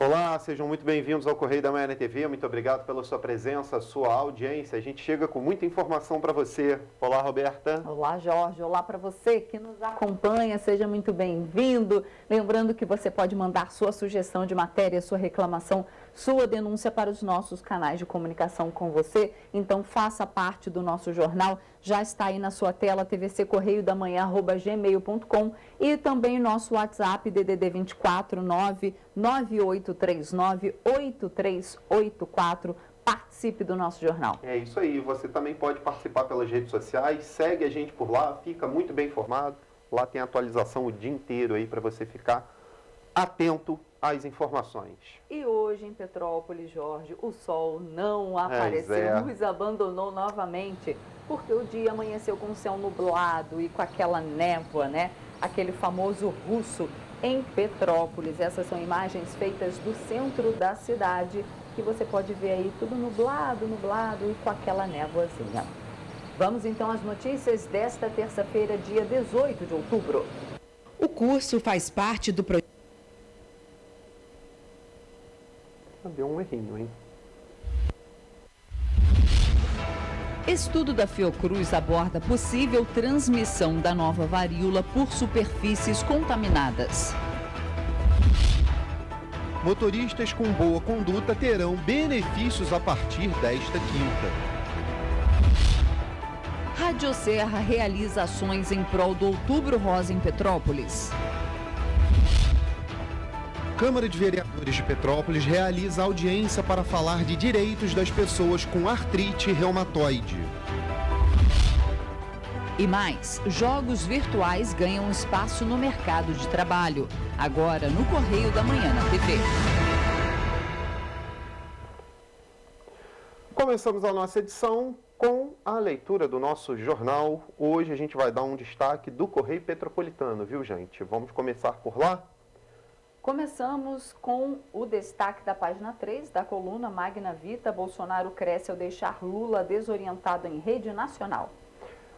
Olá, sejam muito bem-vindos ao Correio da Manhã TV. Muito obrigado pela sua presença, sua audiência. A gente chega com muita informação para você. Olá, Roberta. Olá, Jorge. Olá para você que nos acompanha. Seja muito bem-vindo. Lembrando que você pode mandar sua sugestão de matéria, sua reclamação, sua denúncia para os nossos canais de comunicação com você. Então, faça parte do nosso jornal. Já está aí na sua tela, tvccorreiodamanhã@gmail.com e também nosso WhatsApp, DDD 24 99839 8384. Participe do nosso jornal. É isso aí, você também pode participar pelas redes sociais, segue a gente por lá, fica muito bem informado. Lá tem atualização o dia inteiro aí para você ficar atento às informações. E hoje em Petrópolis, Jorge, o sol não apareceu, nos abandonou novamente, porque o dia amanheceu com o céu nublado e com aquela névoa, né? Aquele famoso russo em Petrópolis. Essas são imagens feitas do centro da cidade, que você pode ver aí tudo nublado e com aquela névoazinha. Vamos então às notícias desta terça-feira, dia 18 de outubro. O curso faz parte do projeto. Deu um errinho, hein? Estudo da Fiocruz aborda possível transmissão da nova varíola por superfícies contaminadas. Motoristas com boa conduta terão benefícios a partir desta quinta. Rádio Serra realiza ações em prol do Outubro Rosa em Petrópolis. Câmara de Vereadores de Petrópolis realiza audiência para falar de direitos das pessoas com artrite reumatoide. E mais, jogos virtuais ganham espaço no mercado de trabalho. Agora no Correio da Manhã na TV. Começamos a nossa edição com a leitura do nosso jornal. Hoje a gente vai dar um destaque do Correio Petropolitano, viu, gente? Vamos começar por lá? Começamos com o destaque da página 3 da coluna Magna Vita. Bolsonaro cresce ao deixar Lula desorientado em rede nacional.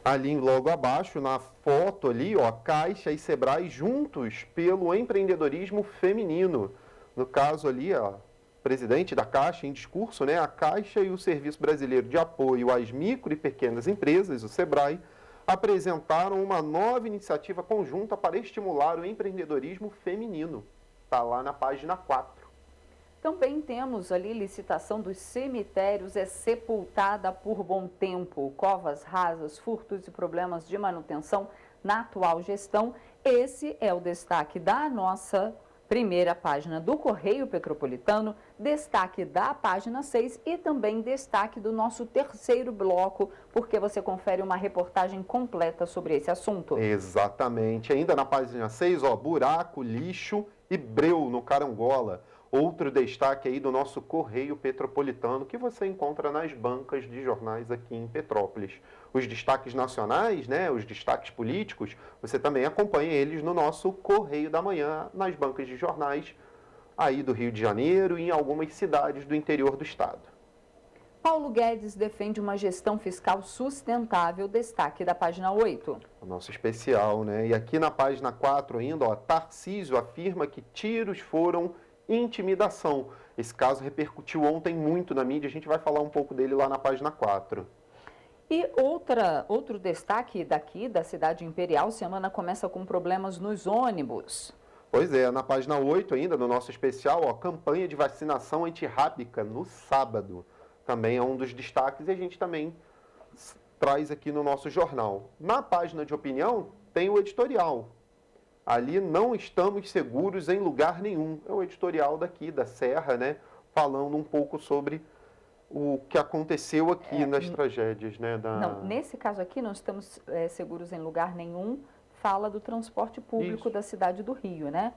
Ali logo abaixo, na foto ali, ó, Caixa e Sebrae juntos pelo empreendedorismo feminino. No caso ali, ó, presidente da Caixa em discurso, né, a Caixa e o Serviço Brasileiro de Apoio às Micro e Pequenas Empresas, o Sebrae, apresentaram uma nova iniciativa conjunta para estimular o empreendedorismo feminino. Está lá na página 4. Também temos ali licitação dos cemitérios é sepultada por bom tempo. Covas rasas, furtos e problemas de manutenção na atual gestão. Esse é o destaque da nossa primeira página do Correio Petropolitano, destaque da página 6 e também destaque do nosso terceiro bloco, porque você confere uma reportagem completa sobre esse assunto. Exatamente. Ainda na página 6, ó, buraco, lixo e breu no Carangola. Outro destaque aí do nosso Correio Petropolitano, que você encontra nas bancas de jornais aqui em Petrópolis. Os destaques nacionais, né, os destaques políticos, você também acompanha eles no nosso Correio da Manhã, nas bancas de jornais aí do Rio de Janeiro e em algumas cidades do interior do estado. Paulo Guedes defende uma gestão fiscal sustentável, destaque da página 8. O nosso especial, né? E aqui na página 4 ainda, ó, Tarcísio afirma que tiros foram intimidação. Esse caso repercutiu ontem muito na mídia, a gente vai falar um pouco dele lá na página 4. E outro destaque daqui da cidade imperial, semana começa com problemas nos ônibus. Pois é, na página 8 ainda, no nosso especial, ó, campanha de vacinação antirrábica no sábado. Também é um dos destaques e a gente também traz aqui no nosso jornal. Na página de opinião tem o editorial. Ali não estamos seguros em lugar nenhum. É o editorial daqui da Serra, né? Falando um pouco sobre o que aconteceu aqui nas tragédias, né? Não, nesse caso aqui não estamos seguros em lugar nenhum. Fala do transporte público da cidade do Rio, né?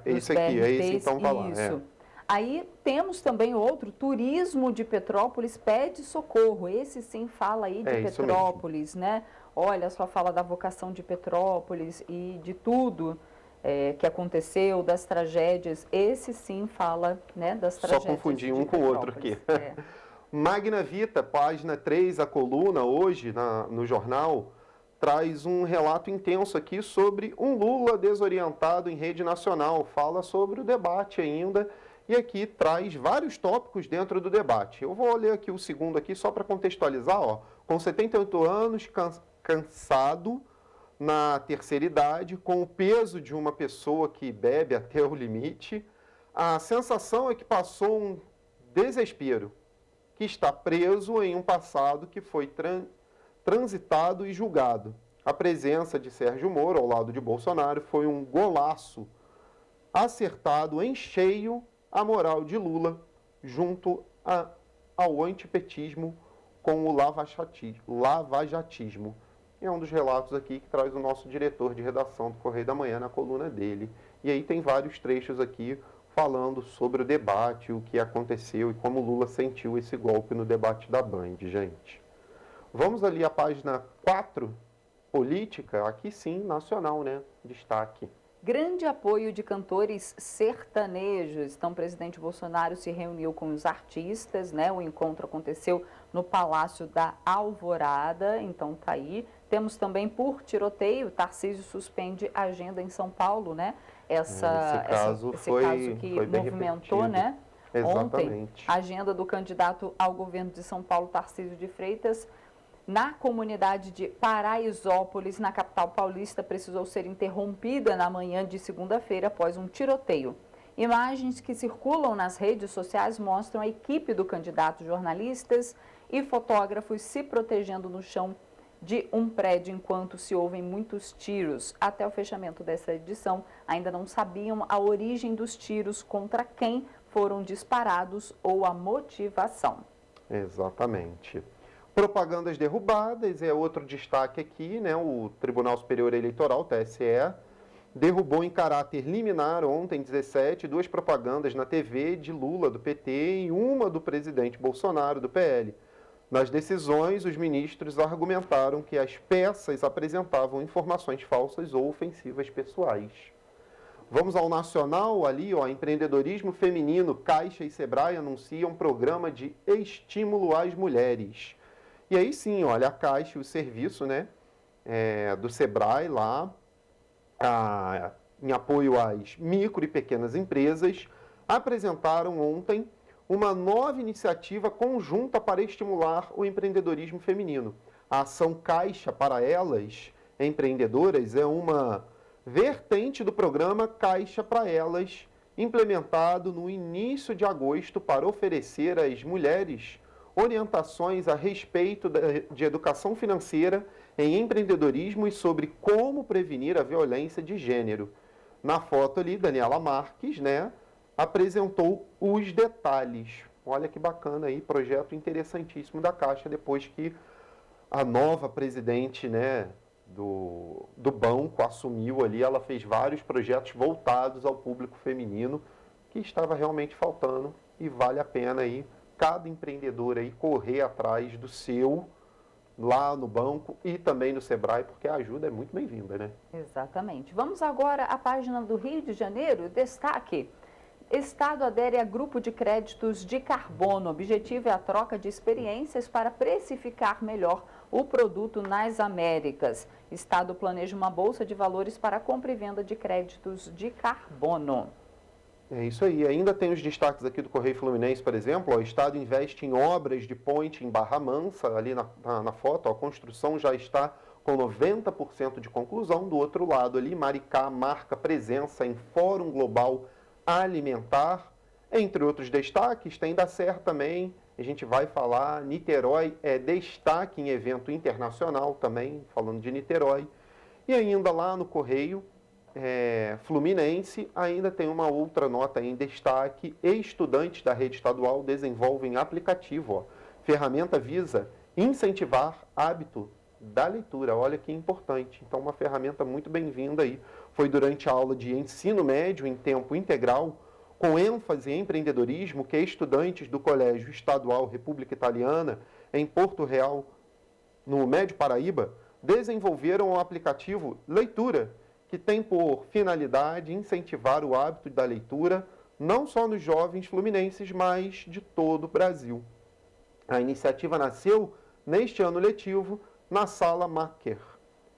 Esse aqui, é esse então tá lá. Isso. Aí temos também outro, turismo de Petrópolis pede socorro. Esse sim fala aí de Petrópolis, né? Olha, só fala da vocação de Petrópolis e de tudo que aconteceu, das tragédias. Esse sim fala, né, das tragédias. Só confundi um com o outro aqui. Magna Vita, página 3, a coluna hoje no jornal, traz um relato intenso aqui sobre um Lula desorientado em rede nacional. Fala sobre o debate ainda e aqui traz vários tópicos dentro do debate. Eu vou ler aqui o segundo aqui só para contextualizar, ó. Com 78 anos, cansado, na terceira idade, com o peso de uma pessoa que bebe até o limite, a sensação é que passou um desespero, que está preso em um passado que foi transitado e julgado. A presença de Sérgio Moro ao lado de Bolsonaro foi um golaço acertado em cheio a moral de Lula junto ao antipetismo com o lavajatismo. É um dos relatos aqui que traz o nosso diretor de redação do Correio da Manhã na coluna dele. E aí tem vários trechos aqui falando sobre o debate, o que aconteceu e como Lula sentiu esse golpe no debate da Band, gente. Vamos ali à página 4, política, aqui sim, nacional, né? Destaque. Grande apoio de cantores sertanejos. Então, o presidente Bolsonaro se reuniu com os artistas, né? O encontro aconteceu no Palácio da Alvorada, então tá aí. Temos também por tiroteio, Tarcísio suspende a agenda em São Paulo, né? Esse caso que movimentou, né? Exatamente. Ontem, a agenda do candidato ao governo de São Paulo, Tarcísio de Freitas, na comunidade de Paraisópolis, na capital paulista, precisou ser interrompida na manhã de segunda-feira após um tiroteio. Imagens que circulam nas redes sociais mostram a equipe do candidato, jornalistas e fotógrafos se protegendo no chão de um prédio enquanto se ouvem muitos tiros. Até o fechamento dessa edição, ainda não sabiam a origem dos tiros, contra quem foram disparados ou a motivação. Exatamente. Propagandas derrubadas é outro destaque aqui, né? O Tribunal Superior Eleitoral, TSE, derrubou em caráter liminar ontem, 17, 2 propagandas na TV de Lula, do PT, e uma do presidente Bolsonaro, do PL. Nas decisões, os ministros argumentaram que as peças apresentavam informações falsas ou ofensivas pessoais. Vamos ao nacional ali, ó, empreendedorismo feminino, Caixa e Sebrae anunciam um programa de estímulo às mulheres. E aí sim, olha, a Caixa e o serviço, né, do Sebrae lá, em apoio às micro e pequenas empresas, apresentaram ontem uma nova iniciativa conjunta para estimular o empreendedorismo feminino. A ação Caixa para Elas Empreendedoras é uma vertente do programa Caixa para Elas, implementado no início de agosto para oferecer às mulheres orientações a respeito de educação financeira em empreendedorismo e sobre como prevenir a violência de gênero. Na foto ali, Daniela Marques, né, apresentou os detalhes. Olha que bacana aí, projeto interessantíssimo da Caixa, depois que a nova presidente, né, do banco assumiu ali, ela fez vários projetos voltados ao público feminino, que estava realmente faltando, e vale a pena aí cada empreendedor aí correr atrás do seu lá no banco e também no Sebrae, porque a ajuda é muito bem-vinda, né? Exatamente. Vamos agora à página do Rio de Janeiro, destaque. Estado adere a grupo de créditos de carbono. O objetivo é a troca de experiências para precificar melhor o produto nas Américas. Estado planeja uma bolsa de valores para compra e venda de créditos de carbono. É isso aí. Ainda tem os destaques aqui do Correio Fluminense, por exemplo. O Estado investe em obras de ponte em Barra Mansa, ali na foto. A construção já está com 90% de conclusão. Do outro lado ali, Maricá marca presença em Fórum Global Alimentar. Entre outros destaques, tem da Serra também. A gente vai falar. Niterói é destaque em evento internacional também, falando de Niterói. E ainda lá no Correio Fluminense, ainda tem uma outra nota em destaque. Estudantes da rede estadual desenvolvem aplicativo. Ó. Ferramenta visa incentivar hábito da leitura. Olha que importante. Então, uma ferramenta muito bem-vinda aí. Foi durante a aula de ensino médio em tempo integral, com ênfase em empreendedorismo, que estudantes do Colégio Estadual República Italiana, em Porto Real, no Médio Paraíba, desenvolveram o aplicativo Leitura, que tem por finalidade incentivar o hábito da leitura, não só nos jovens fluminenses, mas de todo o Brasil. A iniciativa nasceu neste ano letivo na Sala Maker,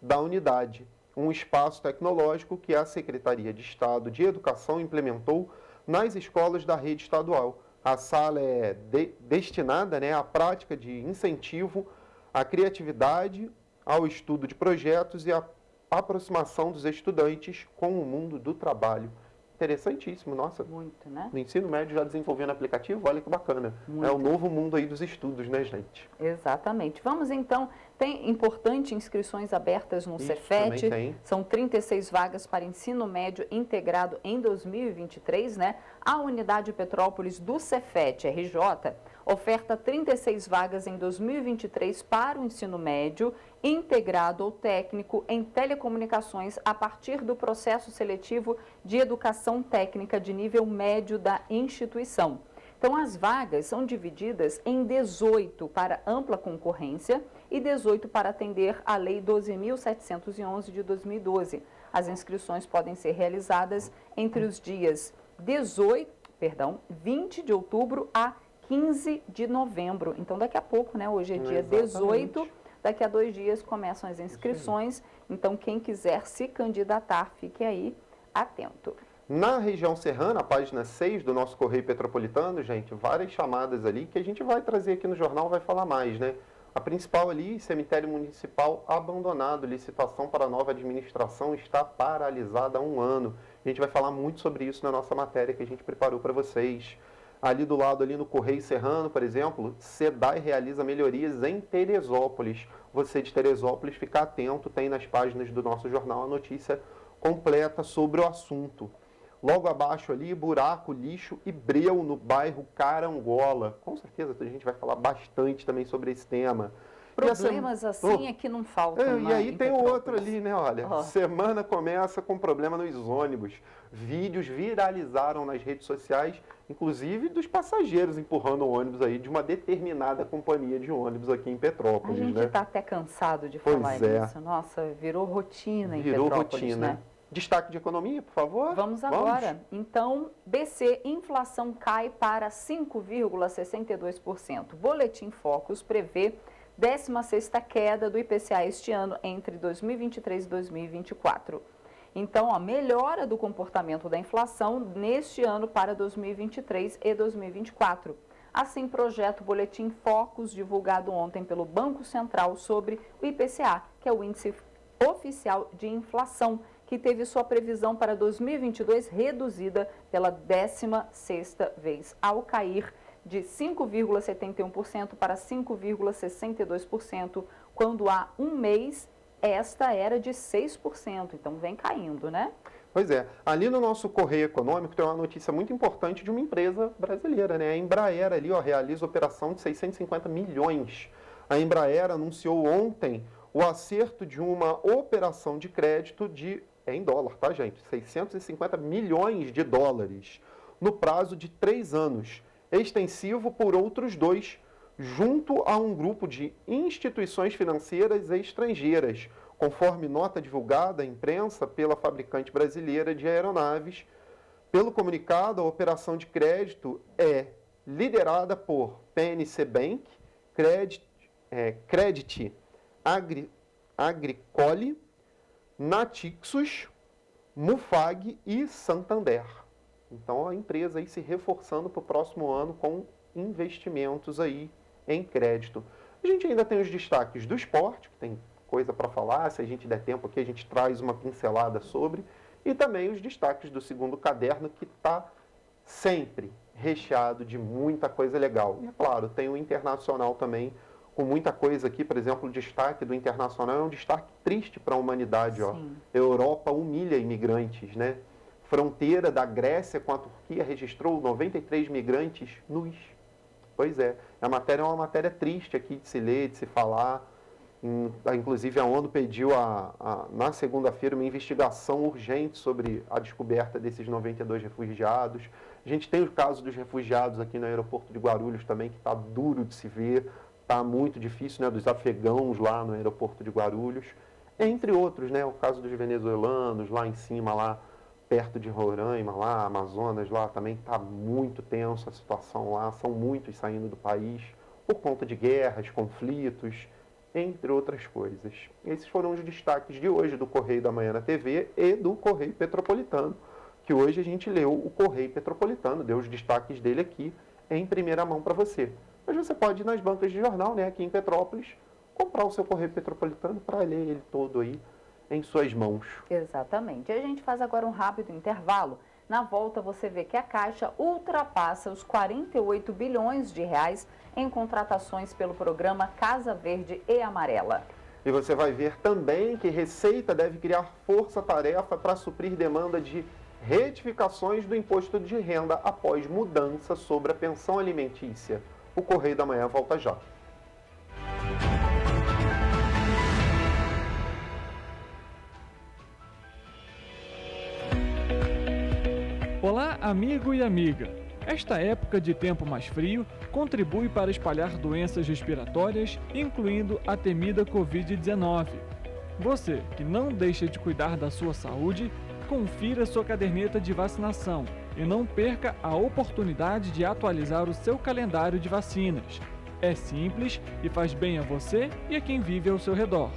da unidade, um espaço tecnológico que a Secretaria de Estado de Educação implementou nas escolas da rede estadual. A sala é destinada, né, à prática de incentivo à criatividade, ao estudo de projetos e à aproximação dos estudantes com o mundo do trabalho. Interessantíssimo, nossa. Muito, né? No ensino médio já desenvolvendo aplicativo, olha que bacana. Muito. É o novo mundo aí dos estudos, né, gente? Exatamente. Vamos então, tem importante inscrições abertas no Isso, Cefet. também tem. São 36 vagas para ensino médio integrado em 2023, né? A unidade Petrópolis do Cefet, RJ, oferta 36 vagas em 2023 para o ensino médio integrado ou técnico em telecomunicações a partir do processo seletivo de educação técnica de nível médio da instituição. Então, as vagas são divididas em 18 para ampla concorrência e 18 para atender à Lei 12.711 de 2012. As inscrições podem ser realizadas entre os dias 20 de outubro a 15 de novembro. Então, daqui a pouco, né? Hoje é dia 18, daqui a 2 dias começam as inscrições. Então, quem quiser se candidatar, fique aí atento. Na região serrana, a página 6 do nosso Correio Petropolitano, gente, várias chamadas ali que a gente vai trazer aqui no jornal, vai falar mais, né? A principal ali, cemitério municipal abandonado, licitação para nova administração está paralisada há 1 ano. A gente vai falar muito sobre isso na nossa matéria que a gente preparou para vocês. Ali do lado, ali no Correio Serrano, por exemplo, SEDAI realiza melhorias em Teresópolis. Você de Teresópolis, fica atento, tem nas páginas do nosso jornal a notícia completa sobre o assunto. Logo abaixo ali, buraco, lixo e breu no bairro Carangola. Com certeza a gente vai falar bastante também sobre esse tema. Problemas assim é que não faltam. E aí tem o outro ali, né? Olha, semana começa com problema nos ônibus. Vídeos viralizaram nas redes sociais, inclusive dos passageiros empurrando o ônibus aí de uma determinada companhia de ônibus aqui em Petrópolis, né? A gente está até cansado de falar nisso. Nossa, virou rotina em Petrópolis, rotina. Né? Destaque de economia, por favor. Vamos agora. Então, BC, inflação cai para 5,62%. Boletim Focus prevê 16ª queda do IPCA este ano entre 2023 e 2024. Então, a melhora do comportamento da inflação neste ano para 2023 e 2024. Assim, projeta o Boletim Focus, divulgado ontem pelo Banco Central sobre o IPCA, que é o Índice Oficial de Inflação, que teve sua previsão para 2022 reduzida pela 16ª vez, ao cair de 5,71% para 5,62%, quando há um mês esta era de 6%. Então, vem caindo, né? Pois é. Ali no nosso Correio Econômico tem uma notícia muito importante de uma empresa brasileira, né? A Embraer ali, realiza operação de 650 milhões. A Embraer anunciou ontem o acerto de uma operação de crédito em dólar, tá, gente? 650 milhões de dólares no prazo de 3 anos, extensivo por outros 2, junto a um grupo de instituições financeiras estrangeiras, conforme nota divulgada à imprensa pela fabricante brasileira de aeronaves. Pelo comunicado, a operação de crédito é liderada por PNC Bank, Credit Agricole, Natixos, Mufag e Santander. Então, a empresa aí se reforçando para o próximo ano com investimentos aí em crédito. A gente ainda tem os destaques do esporte, que tem coisa para falar, se a gente der tempo aqui a gente traz uma pincelada sobre, e também os destaques do segundo caderno, que está sempre recheado de muita coisa legal. E, é claro, tem o internacional também, com muita coisa aqui. Por exemplo, o destaque do internacional é um destaque triste para a humanidade. Europa humilha imigrantes, né? Fronteira da Grécia com a Turquia registrou 93 migrantes nus. Pois é, a matéria é uma matéria triste aqui de se ler, de se falar. Inclusive, a ONU pediu na segunda-feira uma investigação urgente sobre a descoberta desses 92 refugiados. A gente tem o caso dos refugiados aqui no aeroporto de Guarulhos também, que está duro de se ver, está muito difícil, né, dos afegãos lá no aeroporto de Guarulhos, entre outros, né, o caso dos venezuelanos lá em cima, lá perto de Roraima, lá, Amazonas, lá também está muito tenso a situação lá, são muitos saindo do país por conta de guerras, conflitos, entre outras coisas. Esses foram os destaques de hoje do Correio da Manhã na TV e do Correio Petropolitano. que hoje a gente leu o Correio Petropolitano, deu os destaques dele aqui em primeira mão para você. Mas você pode ir nas bancas de jornal, né, aqui em Petrópolis, comprar o seu Correio Petropolitano para ler ele todo aí em suas mãos. Exatamente. E a gente faz agora um rápido intervalo. Na volta você vê que a Caixa ultrapassa os 48 bilhões de reais em contratações pelo programa Casa Verde e Amarela. E você vai ver também que Receita deve criar força-tarefa para suprir demanda de retificações do imposto de renda após mudança sobre a pensão alimentícia. O Correio da Manhã volta já. Olá, amigo e amiga! Esta época de tempo mais frio contribui para espalhar doenças respiratórias, incluindo a temida Covid-19. Você que não deixa de cuidar da sua saúde, confira sua caderneta de vacinação e não perca a oportunidade de atualizar o seu calendário de vacinas. É simples e faz bem a você e a quem vive ao seu redor.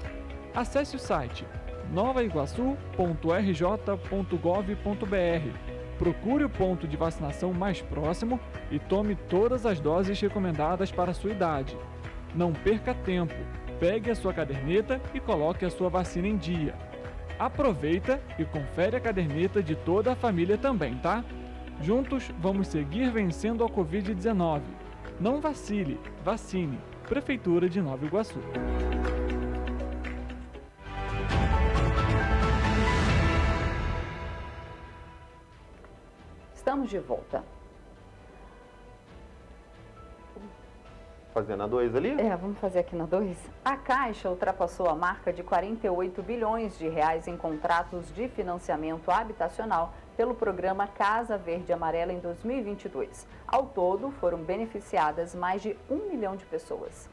Acesse o site novaiguaçu.rj.gov.br. Procure o ponto de vacinação mais próximo e tome todas as doses recomendadas para a sua idade. Não perca tempo, pegue a sua caderneta e coloque a sua vacina em dia. Aproveita e confere a caderneta de toda a família também, tá? Juntos vamos seguir vencendo a Covid-19. Não vacile, vacine. Prefeitura de Nova Iguaçu. Estamos de volta. Fazendo a 2 ali? Vamos fazer aqui na 2. A Caixa ultrapassou a marca de 48 bilhões de reais em contratos de financiamento habitacional pelo programa Casa Verde e Amarela em 2022. Ao todo, foram beneficiadas mais de 1 milhão de pessoas.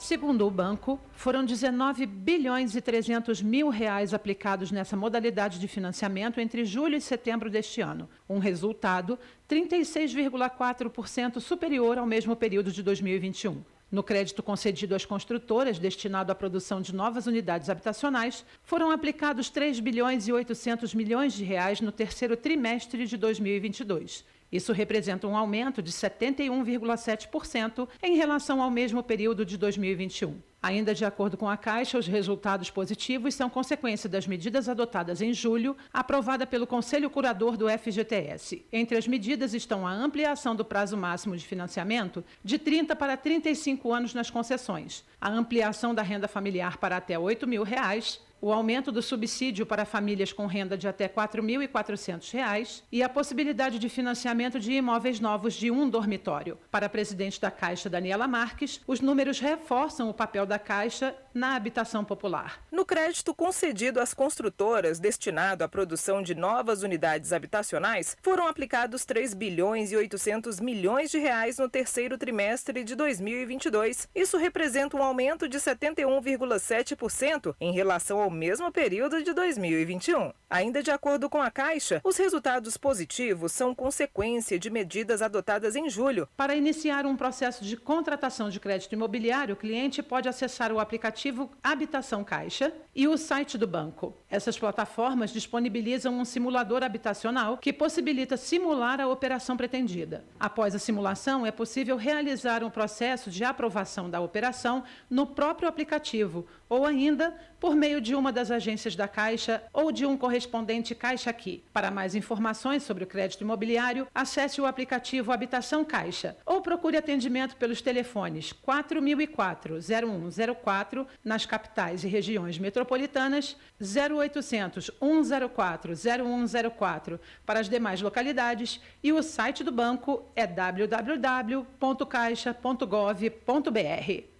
Segundo o banco, foram 19 bilhões e 300 mil reais aplicados nessa modalidade de financiamento entre julho e setembro deste ano, um resultado 36,4% superior ao mesmo período de 2021. No crédito concedido às construtoras destinado à produção de novas unidades habitacionais, foram aplicados 3 bilhões e 800 milhões de reais no terceiro trimestre de 2022. Isso representa um aumento de 71,7% em relação ao mesmo período de 2021. Ainda de acordo com a Caixa, os resultados positivos são consequência das medidas adotadas em julho, aprovada pelo Conselho Curador do FGTS. Entre as medidas estão a ampliação do prazo máximo de financiamento de 30 para 35 anos nas concessões, a ampliação da renda familiar para até R$ 8.000, o aumento do subsídio para famílias com renda de até R$ 4.400 e a possibilidade de financiamento de imóveis novos de um dormitório. Para a presidente da Caixa, Daniela Marques, os números reforçam o papel da Caixa na habitação popular. No crédito concedido às construtoras destinado à produção de novas unidades habitacionais, foram aplicados 3 bilhões e 800 milhões de reais no terceiro trimestre de 2022. Isso representa um aumento de 71,7% em relação ao mesmo período de 2021. Ainda de acordo com a Caixa, os resultados positivos são consequência de medidas adotadas em julho. Para iniciar um processo de contratação de crédito imobiliário, o cliente pode acessar o aplicativo Habitação Caixa e o site do banco. Essas plataformas disponibilizam um simulador habitacional que possibilita simular a operação pretendida. Após a simulação, é possível realizar um processo de aprovação da operação no próprio aplicativo ou ainda por meio de uma das agências da Caixa ou de um correspondente Caixa Aqui. Para mais informações sobre o crédito imobiliário, acesse o aplicativo Habitação Caixa ou procure atendimento pelos telefones 4004-0104 nas capitais e regiões metropolitanas, 0800-104-0104 para as demais localidades e o site do banco é www.caixa.gov.br.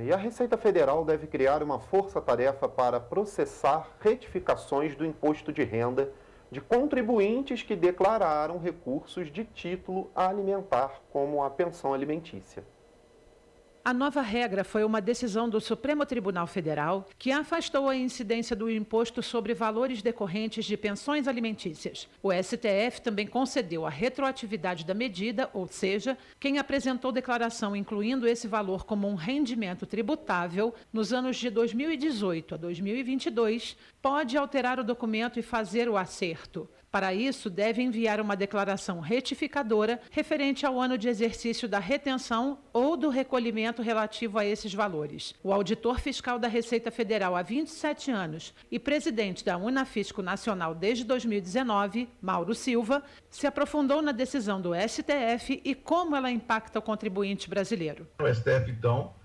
E a Receita Federal deve criar uma força-tarefa para processar retificações do imposto de renda de contribuintes que declararam recursos de título alimentar, como a pensão alimentícia. A nova regra foi uma decisão do Supremo Tribunal Federal que afastou a incidência do imposto sobre valores decorrentes de pensões alimentícias. O STF também concedeu a retroatividade da medida, ou seja, quem apresentou declaração incluindo esse valor como um rendimento tributável nos anos de 2018 a 2022 pode alterar o documento e fazer o acerto. Para isso, deve enviar uma declaração retificadora referente ao ano de exercício da retenção ou do recolhimento relativo a esses valores. O auditor fiscal da Receita Federal há 27 anos e presidente da Unafisco Nacional desde 2019, Mauro Silva, se aprofundou na decisão do STF e como ela impacta o contribuinte brasileiro. O STF, então,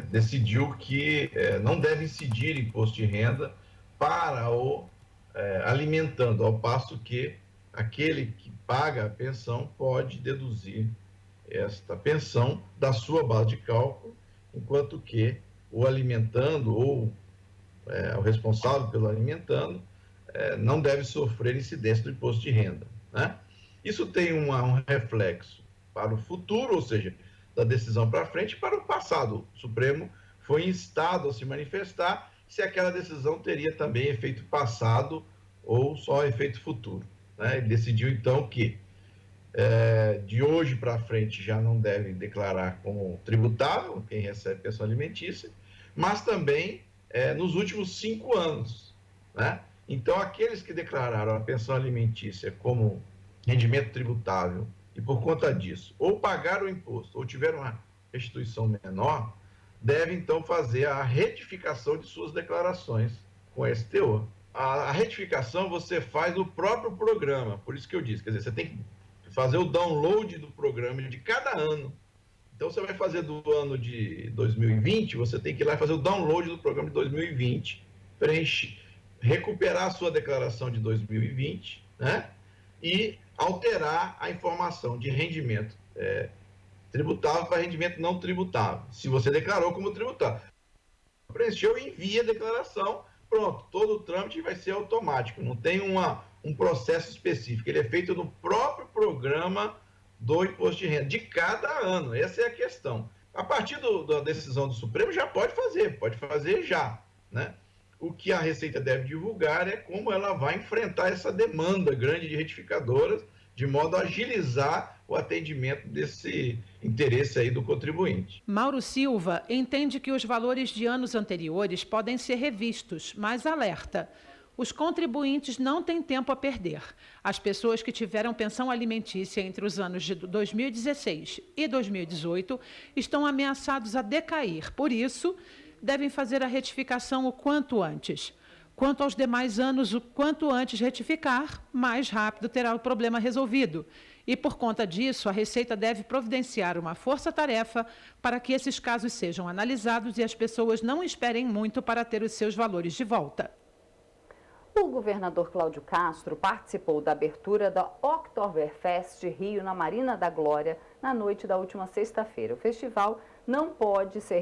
decidiu que não deve incidir imposto de renda para o alimentando, ao passo que aquele que paga a pensão pode deduzir esta pensão da sua base de cálculo, enquanto que o alimentando ou o responsável pelo alimentando não deve sofrer incidência do imposto de renda, né? Isso tem um reflexo para o futuro, ou seja, da decisão para frente, e para o passado. O Supremo foi instado a se manifestar se aquela decisão teria também efeito passado ou só efeito futuro, né? Ele decidiu, então, que de hoje para frente já não deve declarar como tributável quem recebe pensão alimentícia, mas também nos últimos 5 anos, né? Então, aqueles que declararam a pensão alimentícia como rendimento tributável e, por conta disso, ou pagaram o imposto ou tiveram uma restituição menor, deve, então, fazer a retificação de suas declarações com a STO. A retificação você faz no próprio programa, por isso que eu disse, quer dizer, você tem que fazer o download do programa de cada ano. Então, você vai fazer do ano de 2020, você tem que ir lá e fazer o download do programa de 2020, recuperar a sua declaração de 2020, né? E alterar a informação de rendimento tributável para rendimento não tributável, se você declarou como tributável. Preencheu e envia a declaração, pronto, todo o trâmite vai ser automático, não tem um processo específico, ele é feito no próprio programa do imposto de renda, de cada ano, essa é a questão. A partir da decisão do Supremo já pode fazer já, né? O que a Receita deve divulgar é como ela vai enfrentar essa demanda grande de retificadoras, de modo a agilizar o atendimento desse interesse aí do contribuinte. Mauro Silva entende que os valores de anos anteriores podem ser revistos, mas alerta: os contribuintes não têm tempo a perder. As pessoas que tiveram pensão alimentícia entre os anos de 2016 e 2018 estão ameaçados a decair. Por isso, devem fazer a retificação o quanto antes. Quanto aos demais anos, o quanto antes retificar, mais rápido terá o problema resolvido. E, por conta disso, a Receita deve providenciar uma força-tarefa para que esses casos sejam analisados e as pessoas não esperem muito para ter os seus valores de volta. O governador Cláudio Castro participou da abertura da Oktoberfest Rio na Marina da Glória na noite da última sexta-feira. O festival não pôde ser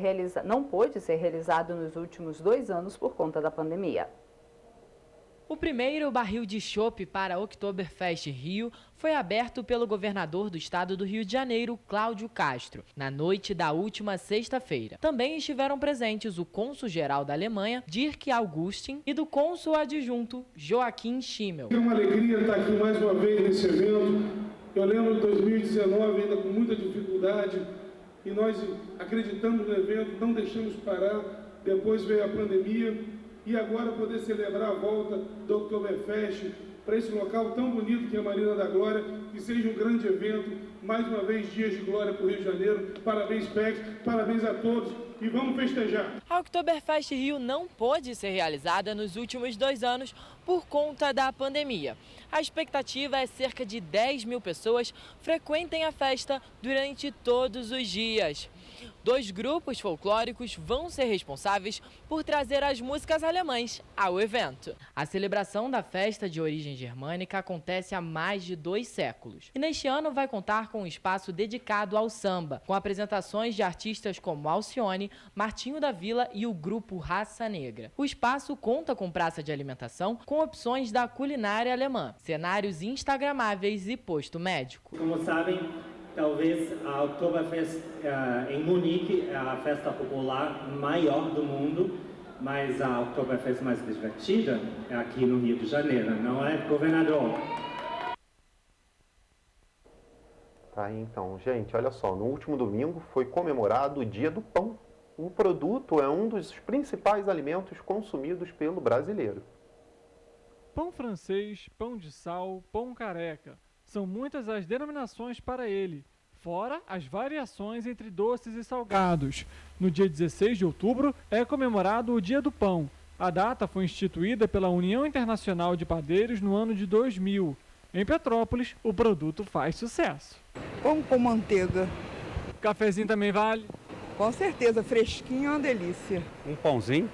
realizado nos últimos 2 anos por conta da pandemia. O primeiro barril de chopp para a Oktoberfest Rio foi aberto pelo governador do estado do Rio de Janeiro, Cláudio Castro, na noite da última sexta-feira. Também estiveram presentes o cônsul-geral da Alemanha, Dirk Augustin, e do cônsul adjunto, Joachim Schimmel. É uma alegria estar aqui mais uma vez nesse evento. Eu lembro de 2019, ainda com muita dificuldade, e nós acreditamos no evento, não deixamos parar. Depois veio a pandemia. E agora poder celebrar a volta do Oktoberfest para esse local tão bonito que é a Marina da Glória, que seja um grande evento, mais uma vez dias de glória para o Rio de Janeiro. Parabéns, PEX, parabéns a todos e vamos festejar. A Oktoberfest Rio não pôde ser realizada nos últimos 2 anos por conta da pandemia. A expectativa é cerca de 10 mil pessoas frequentem a festa durante todos os dias. 2 grupos folclóricos vão ser responsáveis por trazer as músicas alemãs ao evento. A celebração da festa de origem germânica acontece há mais de 2 séculos. E neste ano vai contar com um espaço dedicado ao samba, com apresentações de artistas como Alcione, Martinho da Vila e o grupo Raça Negra. O espaço conta com praça de alimentação com opções da culinária alemã, cenários instagramáveis e posto médico. Como sabem, Talvez a Oktoberfest em Munique é a festa popular maior do mundo, mas a Oktoberfest mais divertida é aqui no Rio de Janeiro, não é, governador? Tá aí então, gente, olha só, no último domingo foi comemorado o Dia do Pão. O produto é um dos principais alimentos consumidos pelo brasileiro. Pão francês, pão de sal, pão careca. São muitas as denominações para ele, fora as variações entre doces e salgados. No dia 16 de outubro é comemorado o Dia do Pão. A data foi instituída pela União Internacional de Padeiros no ano de 2000. Em Petrópolis, o produto faz sucesso. Pão com manteiga. Cafezinho também vale? Com certeza, fresquinho é uma delícia. Um pãozinho,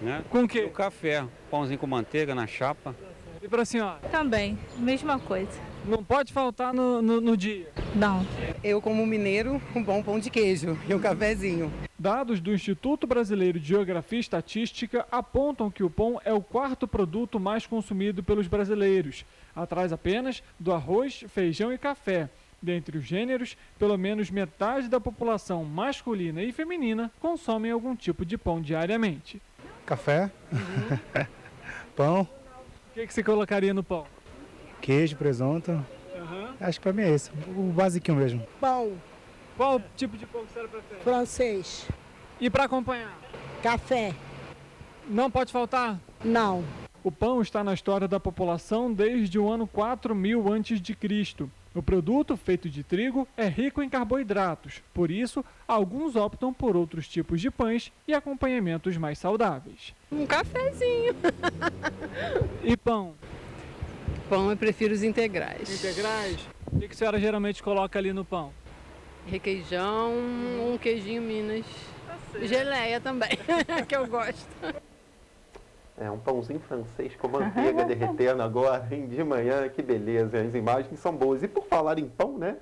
né? Com o quê? O café, pãozinho com manteiga na chapa. E para a senhora? Também, mesma coisa. Não pode faltar no dia? Não. Eu, como mineiro, um bom pão de queijo e um cafezinho. Dados do Instituto Brasileiro de Geografia e Estatística apontam que o pão é o quarto produto mais consumido pelos brasileiros, atrás apenas do arroz, feijão e café. Dentre os gêneros, pelo menos metade da população masculina e feminina consomem algum tipo de pão diariamente. Café, pão. O que você colocaria no pão? Queijo, presunto. Acho que pra mim é esse, o basiquinho mesmo. Pão. Qual tipo de pão que você prefere? Francês. E para acompanhar? Café. Não pode faltar? Não. O pão está na história da população desde o ano 4000 a.C. O produto, feito de trigo, é rico em carboidratos, por isso, alguns optam por outros tipos de pães e acompanhamentos mais saudáveis. Um cafezinho. E pão? Pão eu prefiro os integrais. Integrais? O que a senhora geralmente coloca ali no pão? Requeijão, um queijinho Minas. Geleia também, que eu gosto. É um pãozinho francês com manteiga derretendo agora, hein, de manhã, que beleza, as imagens são boas. E por falar em pão, né,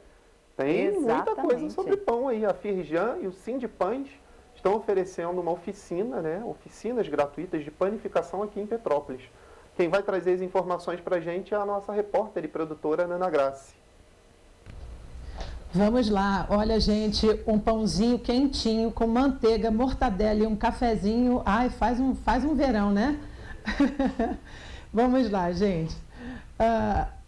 tem muita coisa sobre pão aí. A Firjan e o Sindipães estão oferecendo uma oficina, né, oficinas gratuitas de panificação aqui em Petrópolis. Quem vai trazer as informações para a gente é a nossa repórter e produtora Nana Grace. Vamos lá, olha gente, um pãozinho quentinho com manteiga, mortadela e um cafezinho, ai, faz um verão, né? Vamos lá, gente.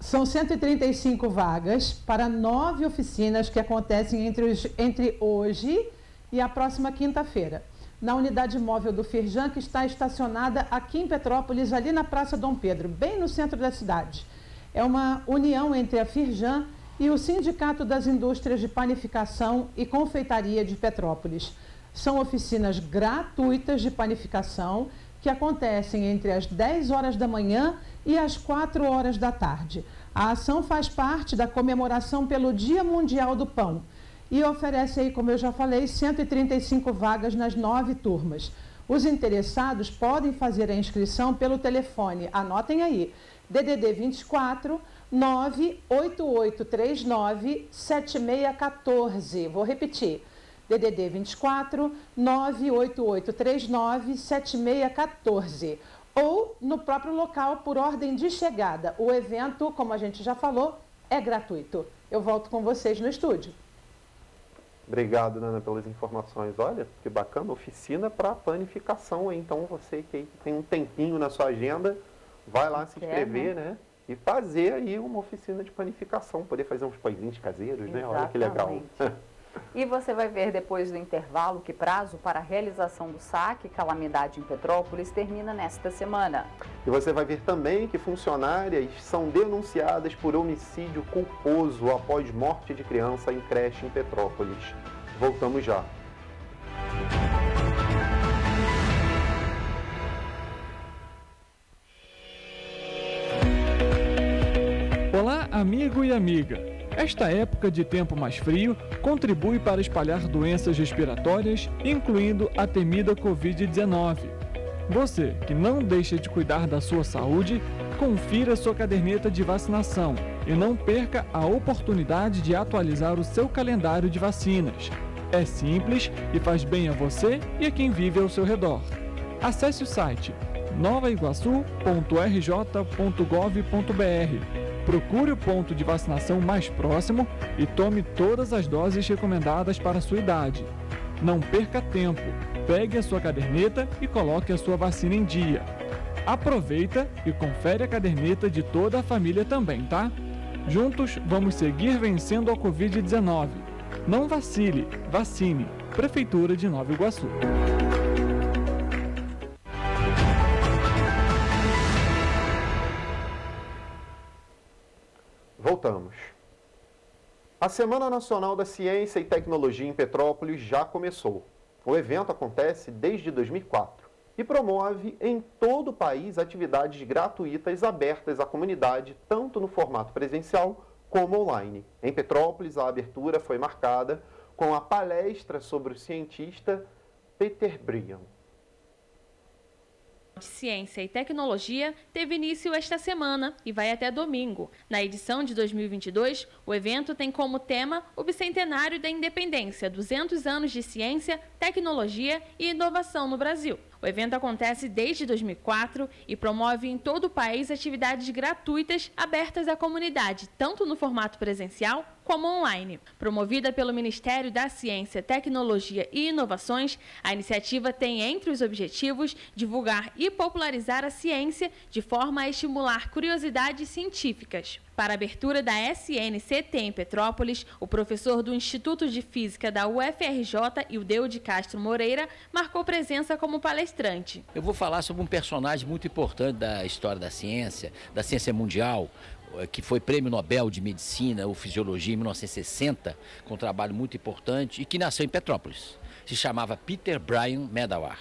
São 135 vagas para 9 oficinas que acontecem entre hoje e a próxima quinta-feira, na unidade móvel do Firjan, que está estacionada aqui em Petrópolis, ali na Praça Dom Pedro, bem no centro da cidade. É uma união entre a Firjan e o Sindicato das Indústrias de Panificação e Confeitaria de Petrópolis. São oficinas gratuitas de panificação que acontecem entre as 10 horas da manhã e as 4 horas da tarde. A ação faz parte da comemoração pelo Dia Mundial do Pão e oferece aí, como eu já falei, 135 vagas nas 9 turmas. Os interessados podem fazer a inscrição pelo telefone, anotem aí, DDD 24 98839-7614. Vou repetir. DDD 24 98839-7614. Ou no próprio local por ordem de chegada. O evento, como a gente já falou, é gratuito. Eu volto com vocês no estúdio. Obrigado, Nana, pelas informações. Olha, que bacana, oficina para panificação. Então, você que tem um tempinho na sua agenda, vai lá se inscrever, né? E fazer aí uma oficina de panificação, poder fazer uns pãezinhos caseiros, né? Olha que legal. E você vai ver depois do intervalo que prazo para a realização do saque Calamidade em Petrópolis termina nesta semana. E você vai ver também que funcionárias são denunciadas por homicídio culposo após morte de criança em creche em Petrópolis. Voltamos já. Olá, amigo e amiga! Esta época de tempo mais frio contribui para espalhar doenças respiratórias, incluindo a temida Covid-19. Você, que não deixa de cuidar da sua saúde, confira sua caderneta de vacinação e não perca a oportunidade de atualizar o seu calendário de vacinas. É simples e faz bem a você e a quem vive ao seu redor. Acesse o site novaiguaçu.rj.gov.br. procure o ponto de vacinação mais próximo e tome todas as doses recomendadas para a sua idade. Não perca tempo, pegue a sua caderneta e coloque a sua vacina em dia. Aproveita e confere a caderneta de toda a família também, tá? Juntos, vamos seguir vencendo a Covid-19. Não vacile, vacine. Prefeitura de Nova Iguaçu. Voltamos. A Semana Nacional da Ciência e Tecnologia em Petrópolis já começou. O evento acontece desde 2004 e promove em todo o país atividades gratuitas abertas à comunidade, tanto no formato presencial como online. Em Petrópolis, a abertura foi marcada com a palestra sobre o cientista Peter Brian. De Ciência e Tecnologia teve início esta semana e vai até domingo. Na edição de 2022, o evento tem como tema o bicentenário da independência, 200 anos de ciência, tecnologia e inovação no Brasil. O evento acontece desde 2004 e promove em todo o país atividades gratuitas abertas à comunidade, tanto no formato presencial como online. Promovida pelo Ministério da Ciência, Tecnologia e Inovações, a iniciativa tem entre os objetivos divulgar e popularizar a ciência de forma a estimular curiosidades científicas. Para a abertura da SNCT em Petrópolis, o professor do Instituto de Física da UFRJ, Ildeu de Castro Moreira, marcou presença como palestrante. Eu vou falar sobre um personagem muito importante da história da ciência mundial, que foi prêmio Nobel de Medicina ou Fisiologia em 1960, com um trabalho muito importante, e que nasceu em Petrópolis. Se chamava Peter Brian Medawar,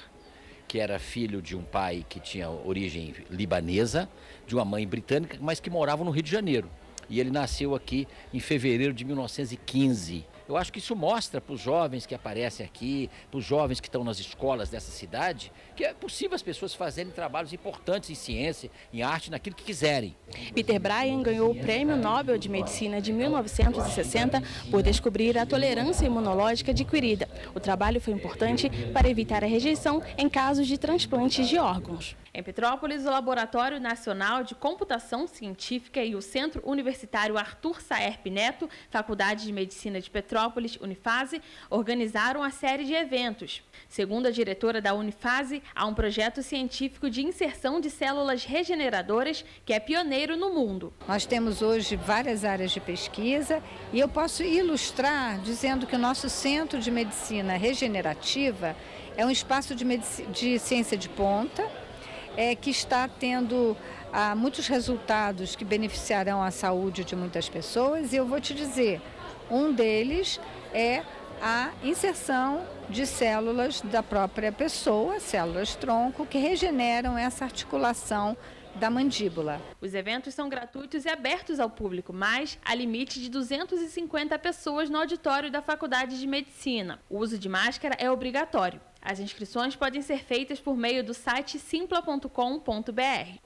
que era filho de um pai que tinha origem libanesa, de uma mãe britânica, mas que morava no Rio de Janeiro. E ele nasceu aqui em fevereiro de 1915. Eu acho que isso mostra para os jovens que aparecem aqui, para os jovens que estão nas escolas dessa cidade, que é possível as pessoas fazerem trabalhos importantes em ciência, em arte, naquilo que quiserem. Peter Brian ganhou o Prêmio Nobel de Medicina de 1960 por descobrir a tolerância imunológica adquirida. O trabalho foi importante para evitar a rejeição em casos de transplantes de órgãos. Em Petrópolis, o Laboratório Nacional de Computação Científica e o Centro Universitário Arthur Saerp Neto, Faculdade de Medicina de Petrópolis, Unifase, organizaram a série de eventos. Segundo a diretora da Unifase, há um projeto científico de inserção de células regeneradoras que é pioneiro no mundo. Nós temos hoje várias áreas de pesquisa e eu posso ilustrar dizendo que o nosso Centro de Medicina Regenerativa é um espaço de ciência de ponta, que está tendo muitos resultados que beneficiarão a saúde de muitas pessoas. E eu vou te dizer, um deles é a inserção de células da própria pessoa, células tronco, que regeneram essa articulação da mandíbula. Os eventos são gratuitos e abertos ao público, mas há limite de 250 pessoas no auditório da Faculdade de Medicina. O uso de máscara é obrigatório. As inscrições podem ser feitas por meio do site simpla.com.br.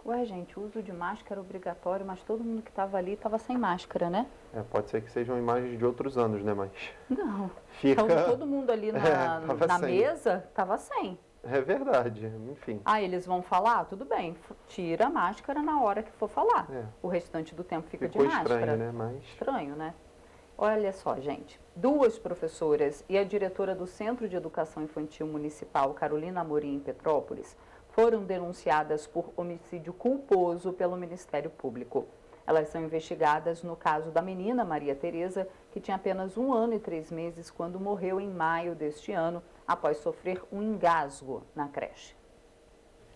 Ué, gente, o uso de máscara é obrigatório, mas todo mundo que estava ali estava sem máscara, né? Pode ser que sejam imagens de outros anos, né, mas... Não, fica... todo mundo ali na mesa estava sem. É verdade, enfim. Eles vão falar? Tudo bem, tira a máscara na hora que for falar. O restante do tempo fica Ficou de máscara. Estranho, né? Mas... Estranho, né? Olha só, gente, 2 professoras e a diretora do Centro de Educação Infantil Municipal, Carolina Amorim, em Petrópolis, foram denunciadas por homicídio culposo pelo Ministério Público. Elas são investigadas no caso da menina Maria Tereza, que tinha apenas 1 ano e 3 meses quando morreu em maio deste ano, após sofrer um engasgo na creche.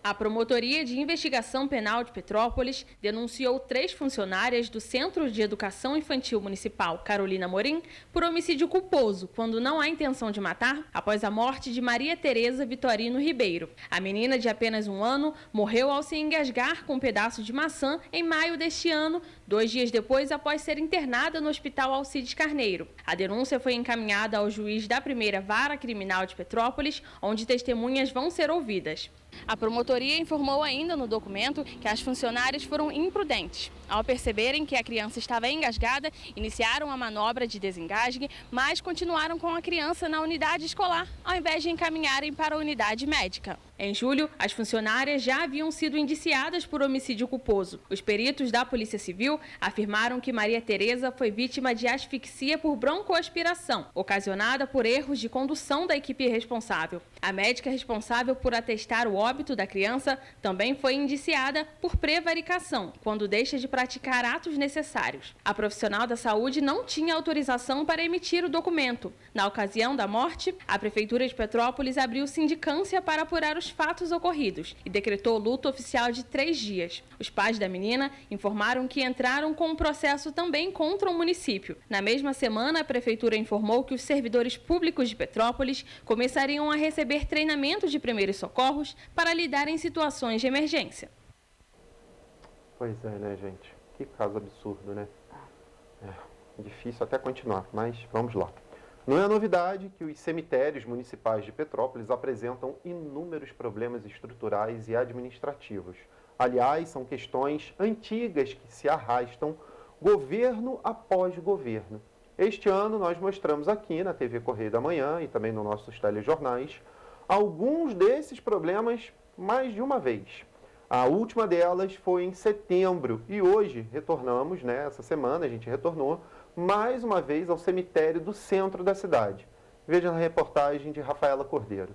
A Promotoria de Investigação Penal de Petrópolis denunciou 3 funcionárias do Centro de Educação Infantil Municipal, Carolina Amorim, por homicídio culposo, quando não há intenção de matar, após a morte de Maria Tereza Vitorino Ribeiro. A menina, de apenas 1 ano, morreu ao se engasgar com um pedaço de maçã em maio deste ano, 2 dias depois após ser internada no Hospital Alcides Carneiro. A denúncia foi encaminhada ao juiz da 1ª Vara Criminal de Petrópolis, onde testemunhas vão ser ouvidas. A promotoria informou ainda no documento que as funcionárias foram imprudentes. Ao perceberem que a criança estava engasgada, iniciaram a manobra de desengasgue, mas continuaram com a criança na unidade escolar, ao invés de encaminharem para a unidade médica. Em julho, as funcionárias já haviam sido indiciadas por homicídio culposo. Os peritos da Polícia Civil afirmaram que Maria Tereza foi vítima de asfixia por broncoaspiração, ocasionada por erros de condução da equipe responsável. A médica responsável por atestar o óbito da criança também foi indiciada por prevaricação, quando deixa de praticar atos necessários. A profissional da saúde não tinha autorização para emitir o documento. Na ocasião da morte, a Prefeitura de Petrópolis abriu sindicância para apurar os fatos ocorridos e decretou luto oficial de 3 dias. Os pais da menina informaram que entraram com um processo também contra o município. Na mesma semana, a Prefeitura informou que os servidores públicos de Petrópolis começariam a receber treinamento de primeiros socorros para lidar em situações de emergência. Pois é, né, gente? Que caso absurdo, né? Difícil até continuar, mas vamos lá. Não é novidade que os cemitérios municipais de Petrópolis apresentam inúmeros problemas estruturais e administrativos. Aliás, são questões antigas que se arrastam governo após governo. Este ano nós mostramos aqui na TV Correio da Manhã e também nos nossos telejornais alguns desses problemas mais de uma vez. A última delas foi em setembro e hoje retornamos, né, essa semana a gente retornou mais uma vez ao cemitério do centro da cidade. Veja na reportagem de Rafaela Cordeiro.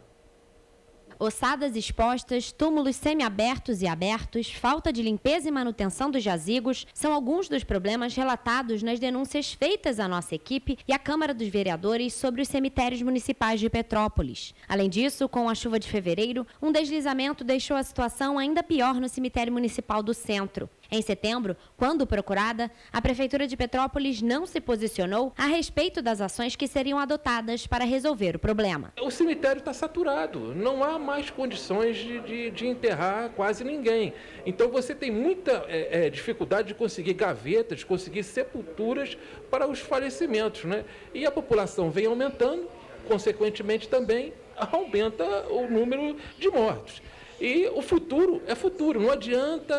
Ossadas expostas, túmulos semiabertos e abertos, falta de limpeza e manutenção dos jazigos são alguns dos problemas relatados nas denúncias feitas à nossa equipe e à Câmara dos Vereadores sobre os cemitérios municipais de Petrópolis. Além disso, com a chuva de fevereiro, um deslizamento deixou a situação ainda pior no cemitério municipal do centro. Em setembro, quando procurada, a Prefeitura de Petrópolis não se posicionou a respeito das ações que seriam adotadas para resolver o problema. O cemitério está saturado, não há mais condições de enterrar quase ninguém. Então você tem muita dificuldade de conseguir gavetas, de conseguir sepulturas para os falecimentos, né? E a população vem aumentando, consequentemente também aumenta o número de mortos. E o futuro é futuro, não adianta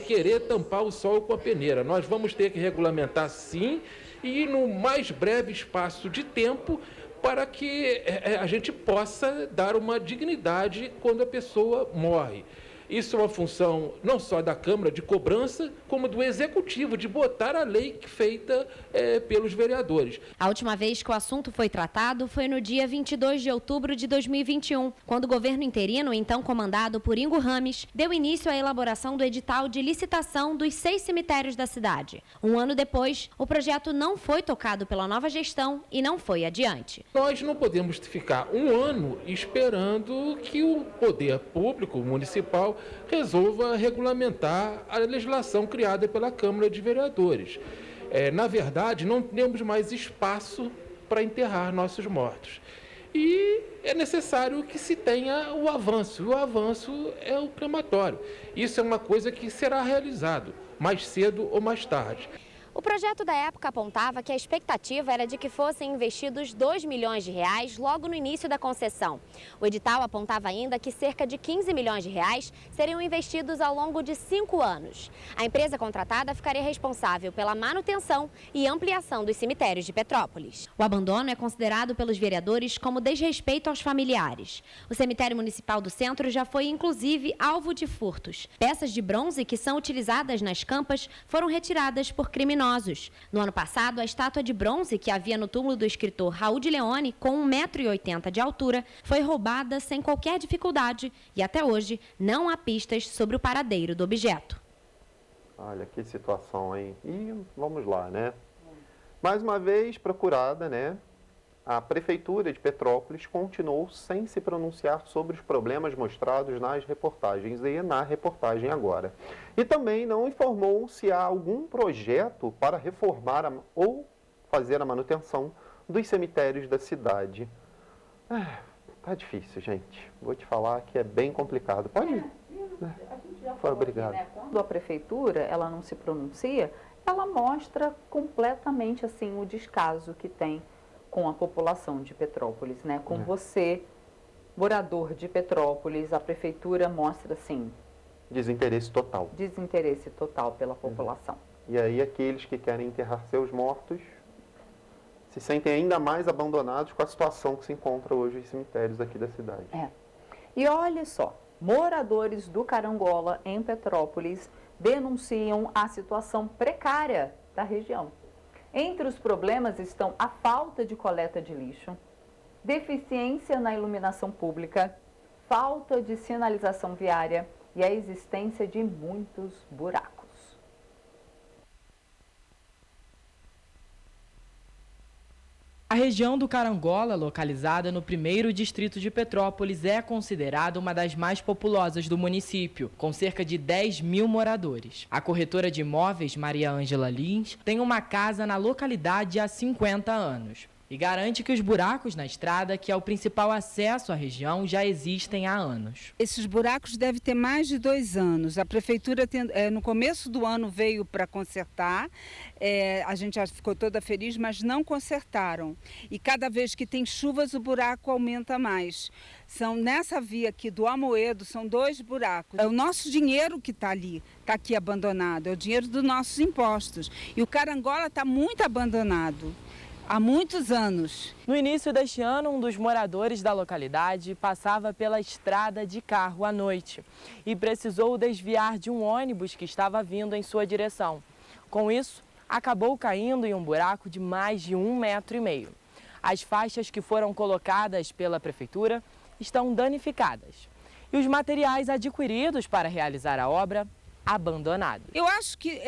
querer tampar o sol com a peneira. Nós vamos ter que regulamentar sim e no mais breve espaço de tempo para que a gente possa dar uma dignidade quando a pessoa morre. Isso é uma função não só da Câmara de cobrança, como do Executivo, de botar a lei feita pelos vereadores. A última vez que o assunto foi tratado foi no dia 22 de outubro de 2021, quando o governo interino, então comandado por Ingo Rames, deu início à elaboração do edital de licitação dos 6 cemitérios da cidade. Um ano depois, o projeto não foi tocado pela nova gestão e não foi adiante. Nós não podemos ficar um ano esperando que o poder público municipal resolva regulamentar a legislação criada pela Câmara de Vereadores. Na verdade, não temos mais espaço para enterrar nossos mortos. E é necessário que se tenha o avanço. E o avanço é o crematório. Isso é uma coisa que será realizado mais cedo ou mais tarde. O projeto da época apontava que a expectativa era de que fossem investidos R$2 milhões logo no início da concessão. O edital apontava ainda que cerca de R$15 milhões seriam investidos ao longo de 5 anos. A empresa contratada ficaria responsável pela manutenção e ampliação dos cemitérios de Petrópolis. O abandono é considerado pelos vereadores como desrespeito aos familiares. O cemitério municipal do centro já foi, inclusive, alvo de furtos. Peças de bronze que são utilizadas nas campas foram retiradas por criminosos. No ano passado, a estátua de bronze que havia no túmulo do escritor Raul de Leone, com 1,80 m de altura, foi roubada sem qualquer dificuldade e até hoje não há pistas sobre o paradeiro do objeto. Olha que situação, hein? E vamos lá, né? Mais uma vez procurada, né? A Prefeitura de Petrópolis continuou sem se pronunciar sobre os problemas mostrados nas reportagens e na reportagem agora. E também não informou se há algum projeto para reformar ou fazer a manutenção dos cemitérios da cidade. Tá difícil, gente. Vou te falar que é bem complicado. Pode ir. A gente já falou obrigado. Aqui, né? Quando a Prefeitura ela não se pronuncia, ela mostra completamente assim, o descaso que tem com a população de Petrópolis, né? Com você, morador de Petrópolis, a Prefeitura mostra, assim... Desinteresse total. Desinteresse total pela população. E aí aqueles que querem enterrar seus mortos se sentem ainda mais abandonados com a situação que se encontra hoje os cemitérios aqui da cidade. E olha só, Moradores do Carangola, em Petrópolis, denunciam a situação precária da região. Entre os problemas estão a falta de coleta de lixo, deficiência na iluminação pública, falta de sinalização viária e a existência de muitos buracos. A região do Carangola, localizada no 1º distrito de Petrópolis, é considerada uma das mais populosas do município, com cerca de 10 mil moradores. A corretora de imóveis, Maria Ângela Lins, tem uma casa na localidade há 50 anos. E garante que os buracos na estrada, que é o principal acesso à região, já existem há anos. Esses buracos devem ter mais de 2 anos. A prefeitura, no começo do ano, veio para consertar. A gente já ficou toda feliz, mas não consertaram. E cada vez que tem chuvas, o buraco aumenta mais. Nessa via aqui do Amoedo, são 2 buracos. É o nosso dinheiro que está ali, está aqui abandonado. É o dinheiro dos nossos impostos. E o Carangola está muito abandonado. Há muitos anos. No início deste ano, um dos moradores da localidade passava pela estrada de carro à noite e precisou desviar de um ônibus que estava vindo em sua direção. Com isso, acabou caindo em um buraco de mais de 1,5 metros. As faixas que foram colocadas pela prefeitura estão danificadas e os materiais adquiridos para realizar a obra abandonados. Eu acho que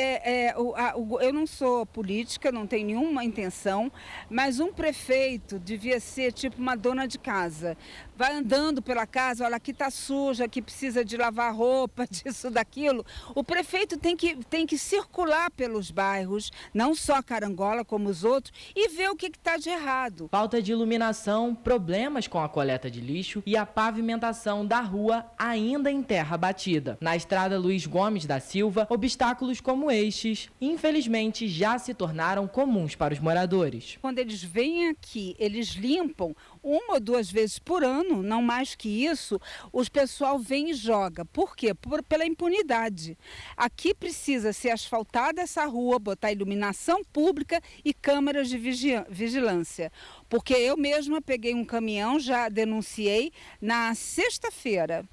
eu não sou política, não tenho nenhuma intenção, mas um prefeito devia ser tipo uma dona de casa. Vai andando pela casa, olha, aqui está suja, aqui precisa de lavar roupa, disso, daquilo. O prefeito tem que circular pelos bairros, não só Carangola como os outros, e ver o que está de errado. Falta de iluminação, problemas com a coleta de lixo e a pavimentação da rua ainda em terra batida. Na estrada Luiz Gomes da Silva, obstáculos como estes, infelizmente, já se tornaram comuns para os moradores. Quando eles vêm aqui, eles limpam 1 ou 2 vezes por ano, não mais que isso, o pessoal vem e joga. Por quê? Pela impunidade. Aqui precisa ser asfaltada essa rua, botar iluminação pública e câmeras de vigilância. Porque eu mesma peguei um caminhão, já denunciei, na sexta-feira.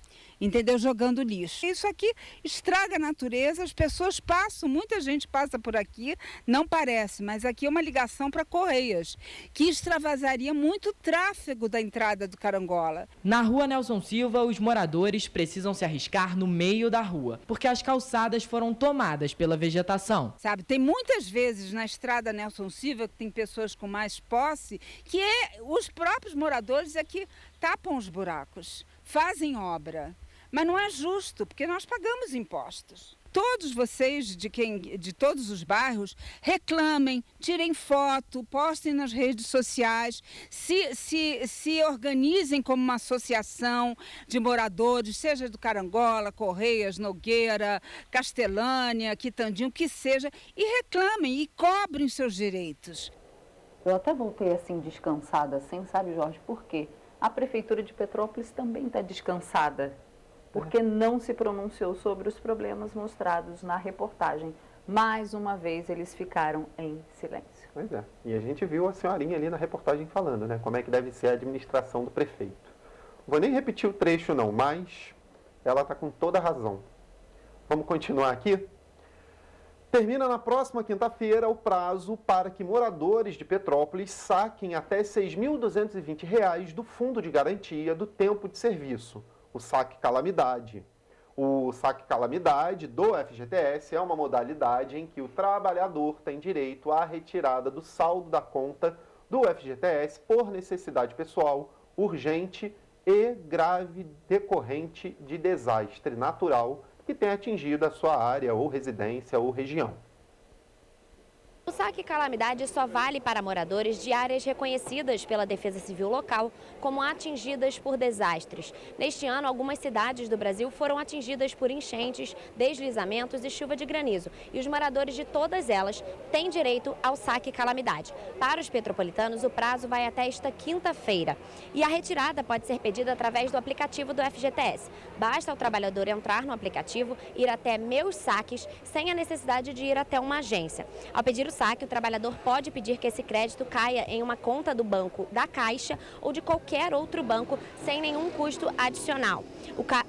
Entendeu? Jogando lixo. Isso aqui estraga a natureza, as pessoas passam, muita gente passa por aqui, não parece, mas aqui é uma ligação para Correias, que extravasaria muito tráfego da entrada do Carangola. Na rua Nelson Silva, os moradores precisam se arriscar no meio da rua, porque as calçadas foram tomadas pela vegetação. Sabe, tem muitas vezes na estrada Nelson Silva, que tem pessoas com mais posse, que os próprios moradores é que tapam os buracos, fazem obra. Mas não é justo, porque nós pagamos impostos. Todos vocês, de todos os bairros, reclamem, tirem foto, postem nas redes sociais, se organizem como uma associação de moradores, seja do Carangola, Correias, Nogueira, Castelânia, Quitandinho, que seja, e reclamem e cobrem seus direitos. Eu até voltei assim descansada, assim, sabe, Jorge, por quê? A Prefeitura de Petrópolis também está descansada, porque não se pronunciou sobre os problemas mostrados na reportagem. Mais uma vez, eles ficaram em silêncio. Pois é. E a gente viu a senhorinha ali na reportagem falando, né? Como é que deve ser a administração do prefeito. Vou nem repetir o trecho, não, mas ela está com toda a razão. Vamos continuar aqui? Termina na próxima quinta-feira o prazo para que moradores de Petrópolis saquem até R$ 6.220 do Fundo de Garantia do Tempo de Serviço, o saque calamidade. O saque calamidade do FGTS é uma modalidade em que o trabalhador tem direito à retirada do saldo da conta do FGTS por necessidade pessoal, urgente e grave decorrente de desastre natural que tenha atingido a sua área ou residência ou região. O saque calamidade só vale para moradores de áreas reconhecidas pela Defesa Civil local como atingidas por desastres. Neste ano, algumas cidades do Brasil foram atingidas por enchentes, deslizamentos e chuva de granizo. E os moradores de todas elas têm direito ao saque calamidade. Para os petropolitanos, o prazo vai até esta quinta-feira. E a retirada pode ser pedida através do aplicativo do FGTS. Basta ao trabalhador entrar no aplicativo, ir até Meus Saques, sem a necessidade de ir até uma agência. Ao pedir o saque saque, o trabalhador pode pedir que esse crédito caia em uma conta do banco da Caixa ou de qualquer outro banco sem nenhum custo adicional.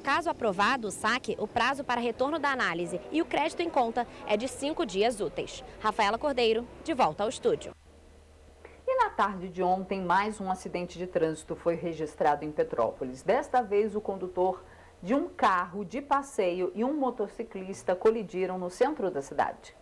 Caso aprovado o saque, o prazo para retorno da análise e o crédito em conta é de 5 dias úteis. Rafaela Cordeiro, de volta ao estúdio. E na tarde de ontem, mais um acidente de trânsito foi registrado em Petrópolis. Desta vez, o condutor de um carro de passeio e um motociclista colidiram no centro da cidade.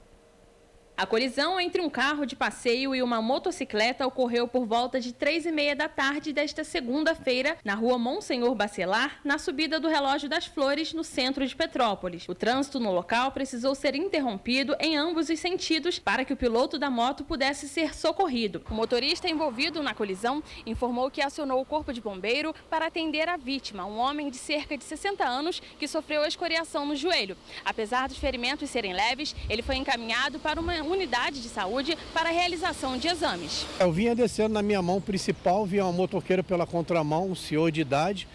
A colisão entre um carro de passeio e uma motocicleta ocorreu por volta de 3h30 da tarde desta segunda-feira, na rua Monsenhor Bacelar, na subida do Relógio das Flores, no centro de Petrópolis. O trânsito no local precisou ser interrompido em ambos os sentidos para que o piloto da moto pudesse ser socorrido. O motorista envolvido na colisão informou que acionou o corpo de bombeiro para atender a vítima, um homem de cerca de 60 anos que sofreu escoriação no joelho. Apesar dos ferimentos serem leves, ele foi encaminhado para uma unidade de saúde para a realização de exames. Eu vinha descendo na minha mão principal, vi uma motoqueira pela contramão, um senhor de idade.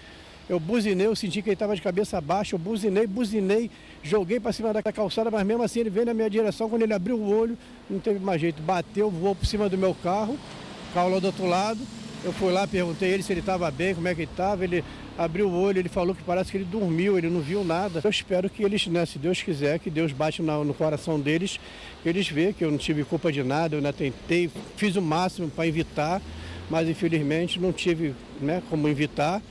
Eu buzinei, eu senti que ele estava de cabeça baixa, eu buzinei, joguei para cima da calçada, mas mesmo assim ele veio na minha direção. Quando ele abriu o olho, não teve mais jeito, bateu, voou por cima do meu carro lá do outro lado. Eu fui lá, perguntei ele se ele estava bem, como é que ele estava. Ele abriu o olho, ele falou que parece que ele dormiu, ele não viu nada. Eu espero que eles, né, se Deus quiser, que Deus bate no coração deles, que eles vejam que eu não tive culpa de nada, eu ainda tentei, fiz o máximo para evitar, mas infelizmente não tive, né, como evitar.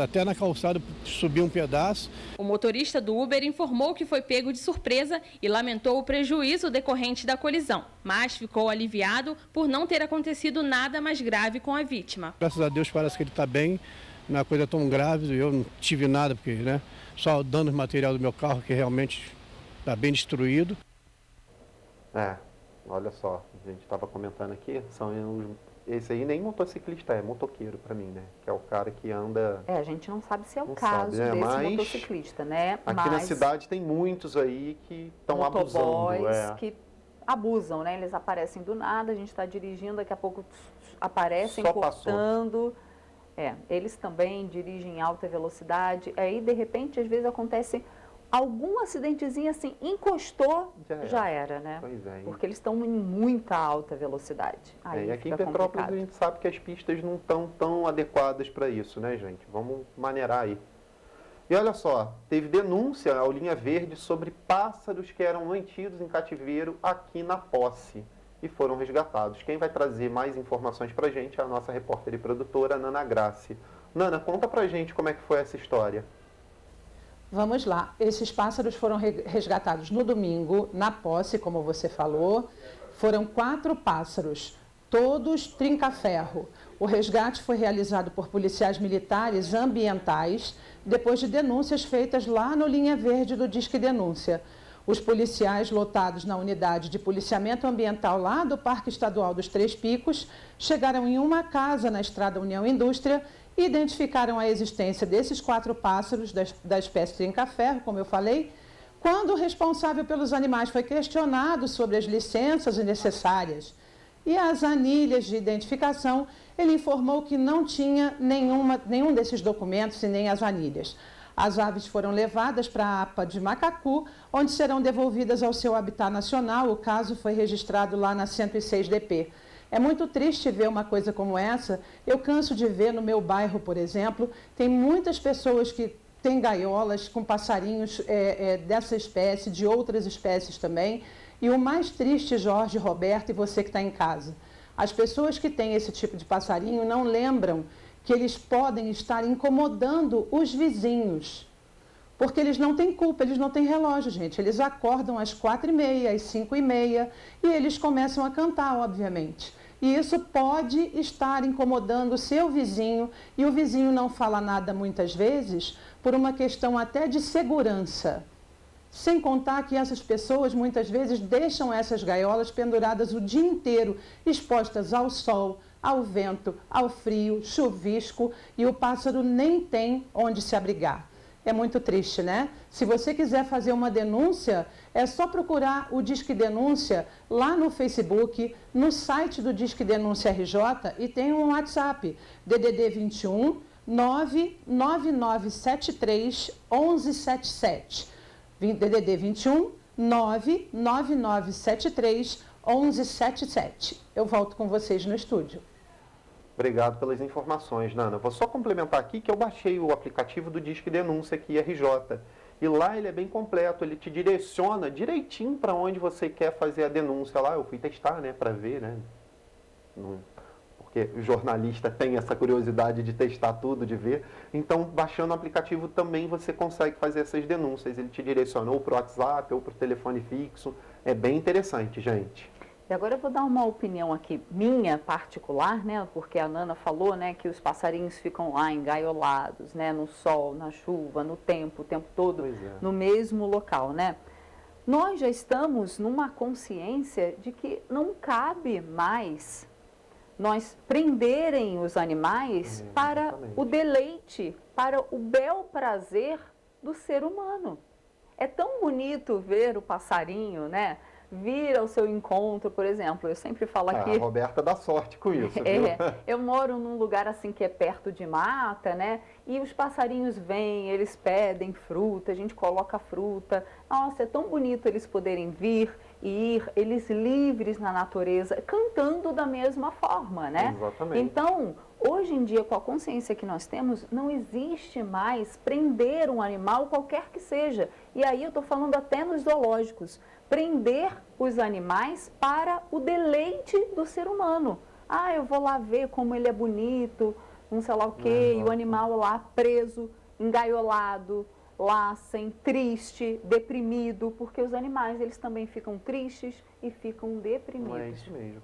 Até na calçada subi um pedaço. O motorista do Uber informou que foi pego de surpresa e lamentou o prejuízo decorrente da colisão, mas ficou aliviado por não ter acontecido nada mais grave com a vítima. Graças a Deus parece que ele está bem, não é uma coisa tão grave, eu não tive nada, porque, né, só danos material do meu carro que realmente está bem destruído. Olha só, a gente estava comentando aqui, esse aí nem motociclista é motoqueiro para mim, né? Que é o cara que anda... A gente não sabe se é o caso desse motociclista, né? Aqui na cidade tem muitos aí que estão abusando. Que abusam, né? Eles aparecem do nada, a gente está dirigindo, daqui a pouco aparecem Só cortando. Eles também dirigem em alta velocidade. Aí, de repente, às vezes acontece algum acidentezinho assim, encostou, já era, né? Pois é. Porque eles estão em muita alta velocidade. Aí e aqui em Petrópolis complicado. a gente sabe que as pistas não estão tão adequadas para isso, né, gente? Vamos maneirar aí. E olha só, teve denúncia ao Linha Verde sobre pássaros que eram mantidos em cativeiro aqui na posse e foram resgatados. Quem vai trazer mais informações para a gente é a nossa repórter e produtora, Nana Grace. Nana, conta pra gente como é que foi essa história. Vamos lá, esses pássaros foram resgatados no domingo, na posse, como você falou. Foram 4 pássaros, todos trinca-ferro. O resgate foi realizado por policiais militares ambientais, depois de denúncias feitas lá no Linha Verde do Disque Denúncia. Os policiais lotados na unidade de policiamento ambiental lá do Parque Estadual dos Três Picos chegaram em uma casa na Estrada União Indústria e identificaram a existência desses 4 pássaros da espécie trinca-ferro, como eu falei. Quando o responsável pelos animais foi questionado sobre as licenças necessárias e as anilhas de identificação, ele informou que não tinha nenhum desses documentos e nem as anilhas. As aves foram levadas para a APA de Macacu, onde serão devolvidas ao seu habitat nacional. O caso foi registrado lá na 106DP. É muito triste ver uma coisa como essa. Eu canso de ver no meu bairro, por exemplo, tem muitas pessoas que têm gaiolas com passarinhos dessa espécie, de outras espécies também. E o mais triste, Jorge, Roberto e você que está em casa, as pessoas que têm esse tipo de passarinho não lembram que eles podem estar incomodando os vizinhos. Porque eles não têm culpa, eles não têm relógio, gente. Eles acordam às 4h30, às 5h30 e eles começam a cantar, obviamente. E isso pode estar incomodando o seu vizinho e o vizinho não fala nada muitas vezes por uma questão até de segurança. Sem contar que essas pessoas muitas vezes deixam essas gaiolas penduradas o dia inteiro, expostas ao sol, ao vento, ao frio, chuvisco, e o pássaro nem tem onde se abrigar. É muito triste, né? Se você quiser fazer uma denúncia, é só procurar o Disque Denúncia lá no Facebook, no site do Disque Denúncia RJ, e tem um WhatsApp, DDD 21 99973 1177. DDD 21 99973 1177. Eu volto com vocês no estúdio. Obrigado pelas informações, Nana. Vou só complementar aqui que eu baixei o aplicativo do Disque Denúncia aqui, RJ. E lá ele é bem completo, ele te direciona direitinho para onde você quer fazer a denúncia lá. Eu fui testar, né, para ver, né? Porque o jornalista tem essa curiosidade de testar tudo, de ver. Então, baixando o aplicativo também você consegue fazer essas denúncias. Ele te direciona ou para o WhatsApp ou para o telefone fixo. É bem interessante, gente. E agora eu vou dar uma opinião aqui minha particular, né? Porque a Nana falou, né, que os passarinhos ficam lá engaiolados, né, no sol, na chuva, no tempo, o tempo todo, no mesmo local, né? Nós já estamos numa consciência de que não cabe mais nós prenderem os animais para o deleite, para o bel prazer do ser humano. É tão bonito ver o passarinho, né, vir ao seu encontro, por exemplo. Eu sempre falo aqui... A Roberta dá sorte com isso, viu? Eu moro num lugar assim que é perto de mata, né? E os passarinhos vêm, eles pedem fruta, a gente coloca fruta. Nossa, é tão bonito eles poderem vir e ir, eles livres na natureza, cantando da mesma forma, né? Exatamente. Então, hoje em dia, com a consciência que nós temos, não existe mais prender um animal, qualquer que seja. E aí eu estou falando até nos zoológicos. Prender os animais para o deleite do ser humano. Ah, eu vou lá ver como ele é bonito, não sei lá o quê, e o animal lá preso, engaiolado, lá sem, triste, deprimido, porque os animais, eles também ficam tristes e ficam deprimidos. Não é isso mesmo.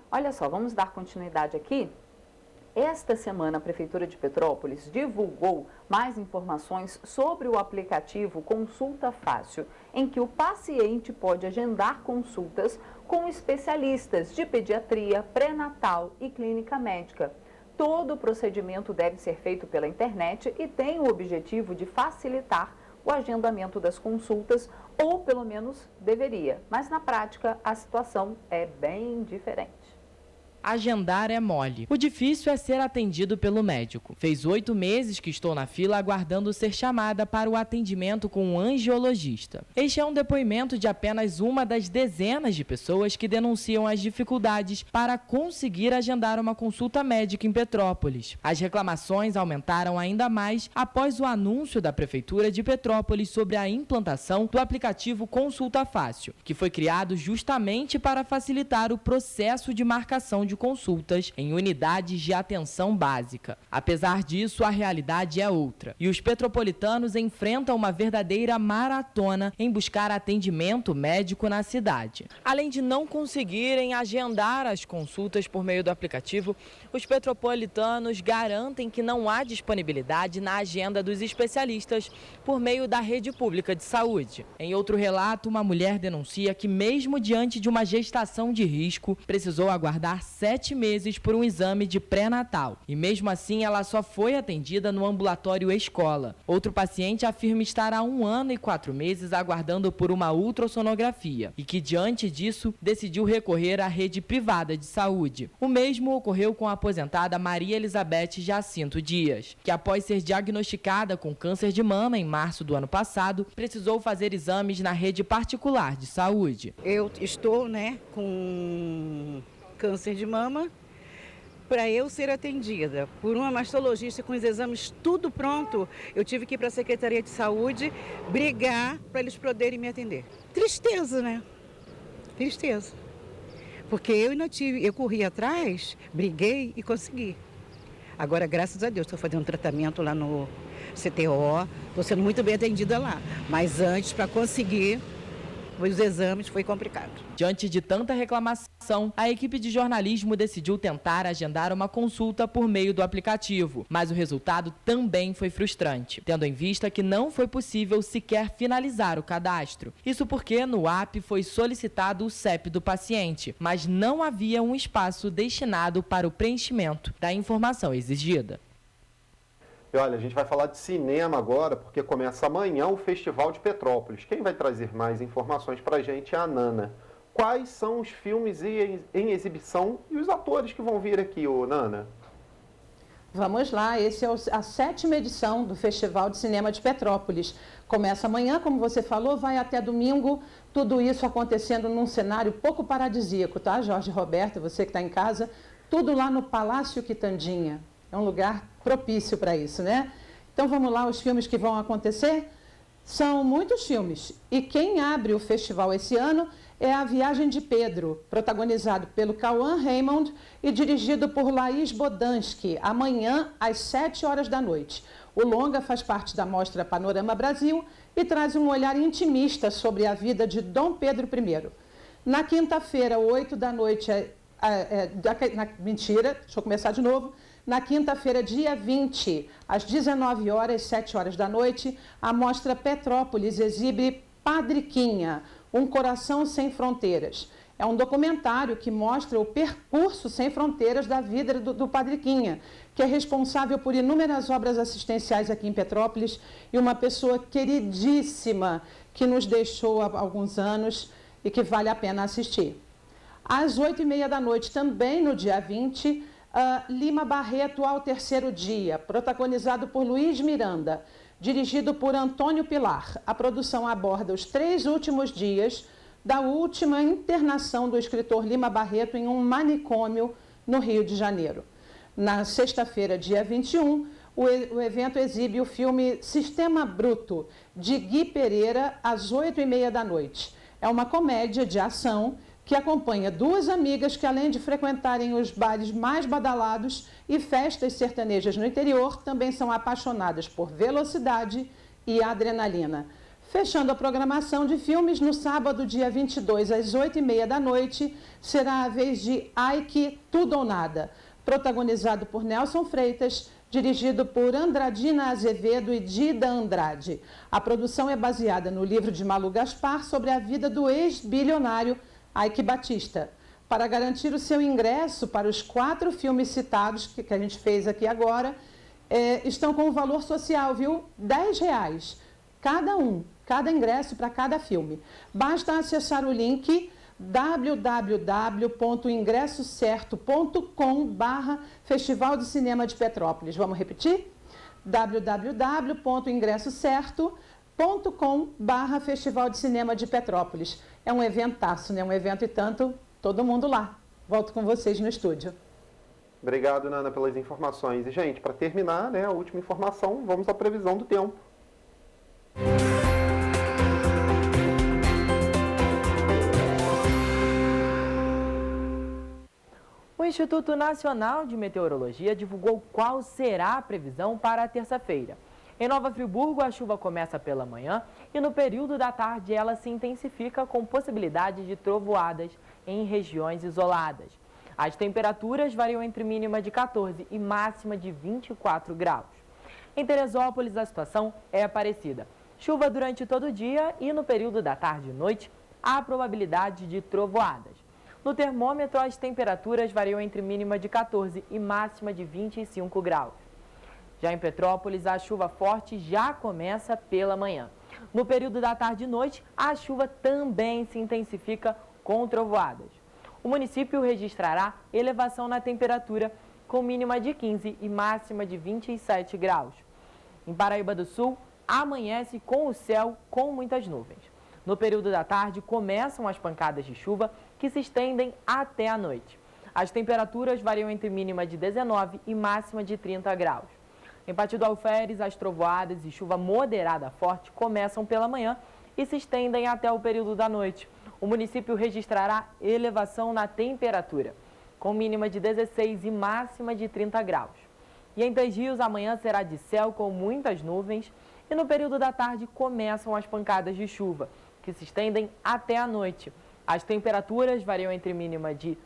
Olha só, vamos dar continuidade aqui. Esta semana, a Prefeitura de Petrópolis divulgou mais informações sobre o aplicativo Consulta Fácil, em que o paciente pode agendar consultas com especialistas de pediatria, pré-natal e clínica médica. Todo o procedimento deve ser feito pela internet e tem o objetivo de facilitar o agendamento das consultas, ou pelo menos deveria. Mas na prática, a situação é bem diferente. Agendar é mole. O difícil é ser atendido pelo médico. Fez 8 meses que estou na fila aguardando ser chamada para o atendimento com um angiologista. Este é um depoimento de apenas uma das dezenas de pessoas que denunciam as dificuldades para conseguir agendar uma consulta médica em Petrópolis. As reclamações aumentaram ainda mais após o anúncio da Prefeitura de Petrópolis sobre a implantação do aplicativo Consulta Fácil, que foi criado justamente para facilitar o processo de marcação de consultas em unidades de atenção básica. Apesar disso, a realidade é outra. E os petropolitanos enfrentam uma verdadeira maratona em buscar atendimento médico na cidade. Além de não conseguirem agendar as consultas por meio do aplicativo, os petropolitanos garantem que não há disponibilidade na agenda dos especialistas por meio da rede pública de saúde. Em outro relato, uma mulher denuncia que, mesmo diante de uma gestação de risco, precisou aguardar 7 meses por um exame de pré-natal. E mesmo assim, ela só foi atendida no ambulatório escola. Outro paciente afirma estar há 1 ano e 4 meses aguardando por uma ultrassonografia e que, diante disso, decidiu recorrer à rede privada de saúde. O mesmo ocorreu com a aposentada Maria Elizabeth Jacinto Dias, que, após ser diagnosticada com câncer de mama em março do ano passado, precisou fazer exames na rede particular de saúde. Eu estou, com câncer de mama. Para eu ser atendida por uma mastologista com os exames tudo pronto, eu tive que ir para a Secretaria de Saúde brigar para eles poderem me atender. Tristeza, né? Tristeza. Porque eu corri atrás, briguei e consegui. Agora, graças a Deus, estou fazendo tratamento lá no CTO, estou sendo muito bem atendida lá. Mas antes, para conseguir os exames, foi complicado. Diante de tanta reclamação, a equipe de jornalismo decidiu tentar agendar uma consulta por meio do aplicativo, mas o resultado também foi frustrante, tendo em vista que não foi possível sequer finalizar o cadastro. Isso porque no app foi solicitado o CEP do paciente, mas não havia um espaço destinado para o preenchimento da informação exigida. E olha, a gente vai falar de cinema agora, porque começa amanhã o Festival de Petrópolis. Quem vai trazer mais informações para a gente é a Nana. Quais são os filmes em exibição e os atores que vão vir aqui, Nana? Vamos lá, esse é a 7ª edição do Festival de Cinema de Petrópolis. Começa amanhã, como você falou, vai até domingo, tudo isso acontecendo num cenário pouco paradisíaco, tá, Jorge Roberto, você que está em casa, tudo lá no Palácio Quitandinha. É um lugar propício para isso, né? Então vamos lá, os filmes que vão acontecer. São muitos filmes e quem abre o festival esse ano é A Viagem de Pedro, protagonizado pelo Cauã Raymond e dirigido por Laís Bodansky, amanhã às 7h da noite. O longa faz parte da mostra Panorama Brasil e traz um olhar intimista sobre a vida de Dom Pedro I. Na quinta-feira, 8 da noite, deixa eu começar de novo. Na quinta-feira, dia 20, às 19h, 7h da noite, a mostra Petrópolis exibe Padriquinha, Um Coração Sem Fronteiras. É um documentário que mostra o percurso sem fronteiras da vida do Padriquinha, que é responsável por inúmeras obras assistenciais aqui em Petrópolis e uma pessoa queridíssima que nos deixou há alguns anos e que vale a pena assistir. Às 8h30 da noite, também no dia 20, Lima Barreto ao Terceiro Dia, protagonizado por Luiz Miranda, dirigido por Antônio Pilar. A produção aborda os 3 últimos dias da última internação do escritor Lima Barreto em um manicômio no Rio de Janeiro. Na sexta-feira, dia 21, o evento exibe o filme Sistema Bruto, de Gui Pereira, às 8h30 da noite. É uma comédia de ação que acompanha 2 amigas que, além de frequentarem os bares mais badalados e festas sertanejas no interior, também são apaixonadas por velocidade e adrenalina. Fechando a programação de filmes, no sábado, dia 22, às 8h30 da noite, será a vez de Ike Tudo ou Nada, protagonizado por Nelson Freitas, dirigido por Andradina Azevedo e Dida Andrade. A produção é baseada no livro de Malu Gaspar sobre a vida do ex-bilionário Ike Batista. Para garantir o seu ingresso para os 4 filmes citados, que a gente fez aqui agora, estão com um valor social, viu? R$10, cada ingresso para cada filme. Basta acessar o link www.ingressocerto.com/Festival de Cinema de Petrópolis. Vamos repetir? www.ingressocerto.com/Festival de Cinema de Petrópolis. É um eventaço, né? Um evento e tanto, todo mundo lá. Volto com vocês no estúdio. Obrigado, Nana, pelas informações. E, gente, para terminar, né, a última informação, vamos à previsão do tempo. O Instituto Nacional de Meteorologia divulgou qual será a previsão para a terça-feira. Em Nova Friburgo, a chuva começa pela manhã e no período da tarde ela se intensifica com possibilidade de trovoadas em regiões isoladas. As temperaturas variam entre mínima de 14 e máxima de 24 graus. Em Teresópolis, a situação é parecida. Chuva durante todo o dia e no período da tarde e noite há probabilidade de trovoadas. No termômetro, as temperaturas variam entre mínima de 14 e máxima de 25 graus. Já em Petrópolis, a chuva forte já começa pela manhã. No período da tarde e noite, a chuva também se intensifica com trovoadas. O município registrará elevação na temperatura, com mínima de 15 e máxima de 27 graus. Em Paraíba do Sul, amanhece com o céu com muitas nuvens. No período da tarde, começam as pancadas de chuva que se estendem até a noite. As temperaturas variam entre mínima de 19 e máxima de 30 graus. Em Pati do Alferes, as trovoadas e chuva moderada forte começam pela manhã e se estendem até o período da noite. O município registrará elevação na temperatura, com mínima de 16 e máxima de 30 graus. E em Três Rios, amanhã será de céu com muitas nuvens e no período da tarde começam as pancadas de chuva, que se estendem até a noite. As temperaturas variam entre mínima de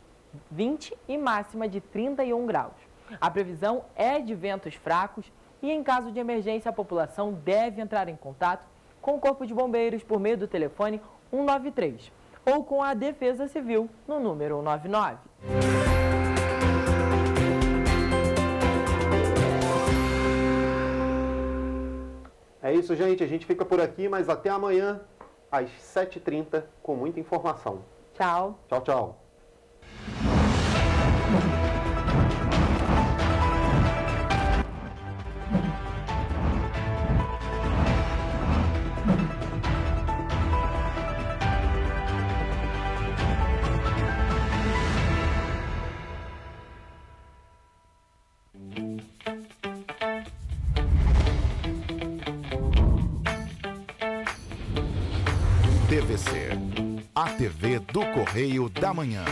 20 e máxima de 31 graus. A previsão é de ventos fracos e, em caso de emergência, a população deve entrar em contato com o Corpo de Bombeiros por meio do telefone 193 ou com a Defesa Civil no número 199. É isso, gente. A gente fica por aqui, mas até amanhã, às 7h30, com muita informação. Tchau. Tchau, tchau. TVC, a TV do Correio da Manhã.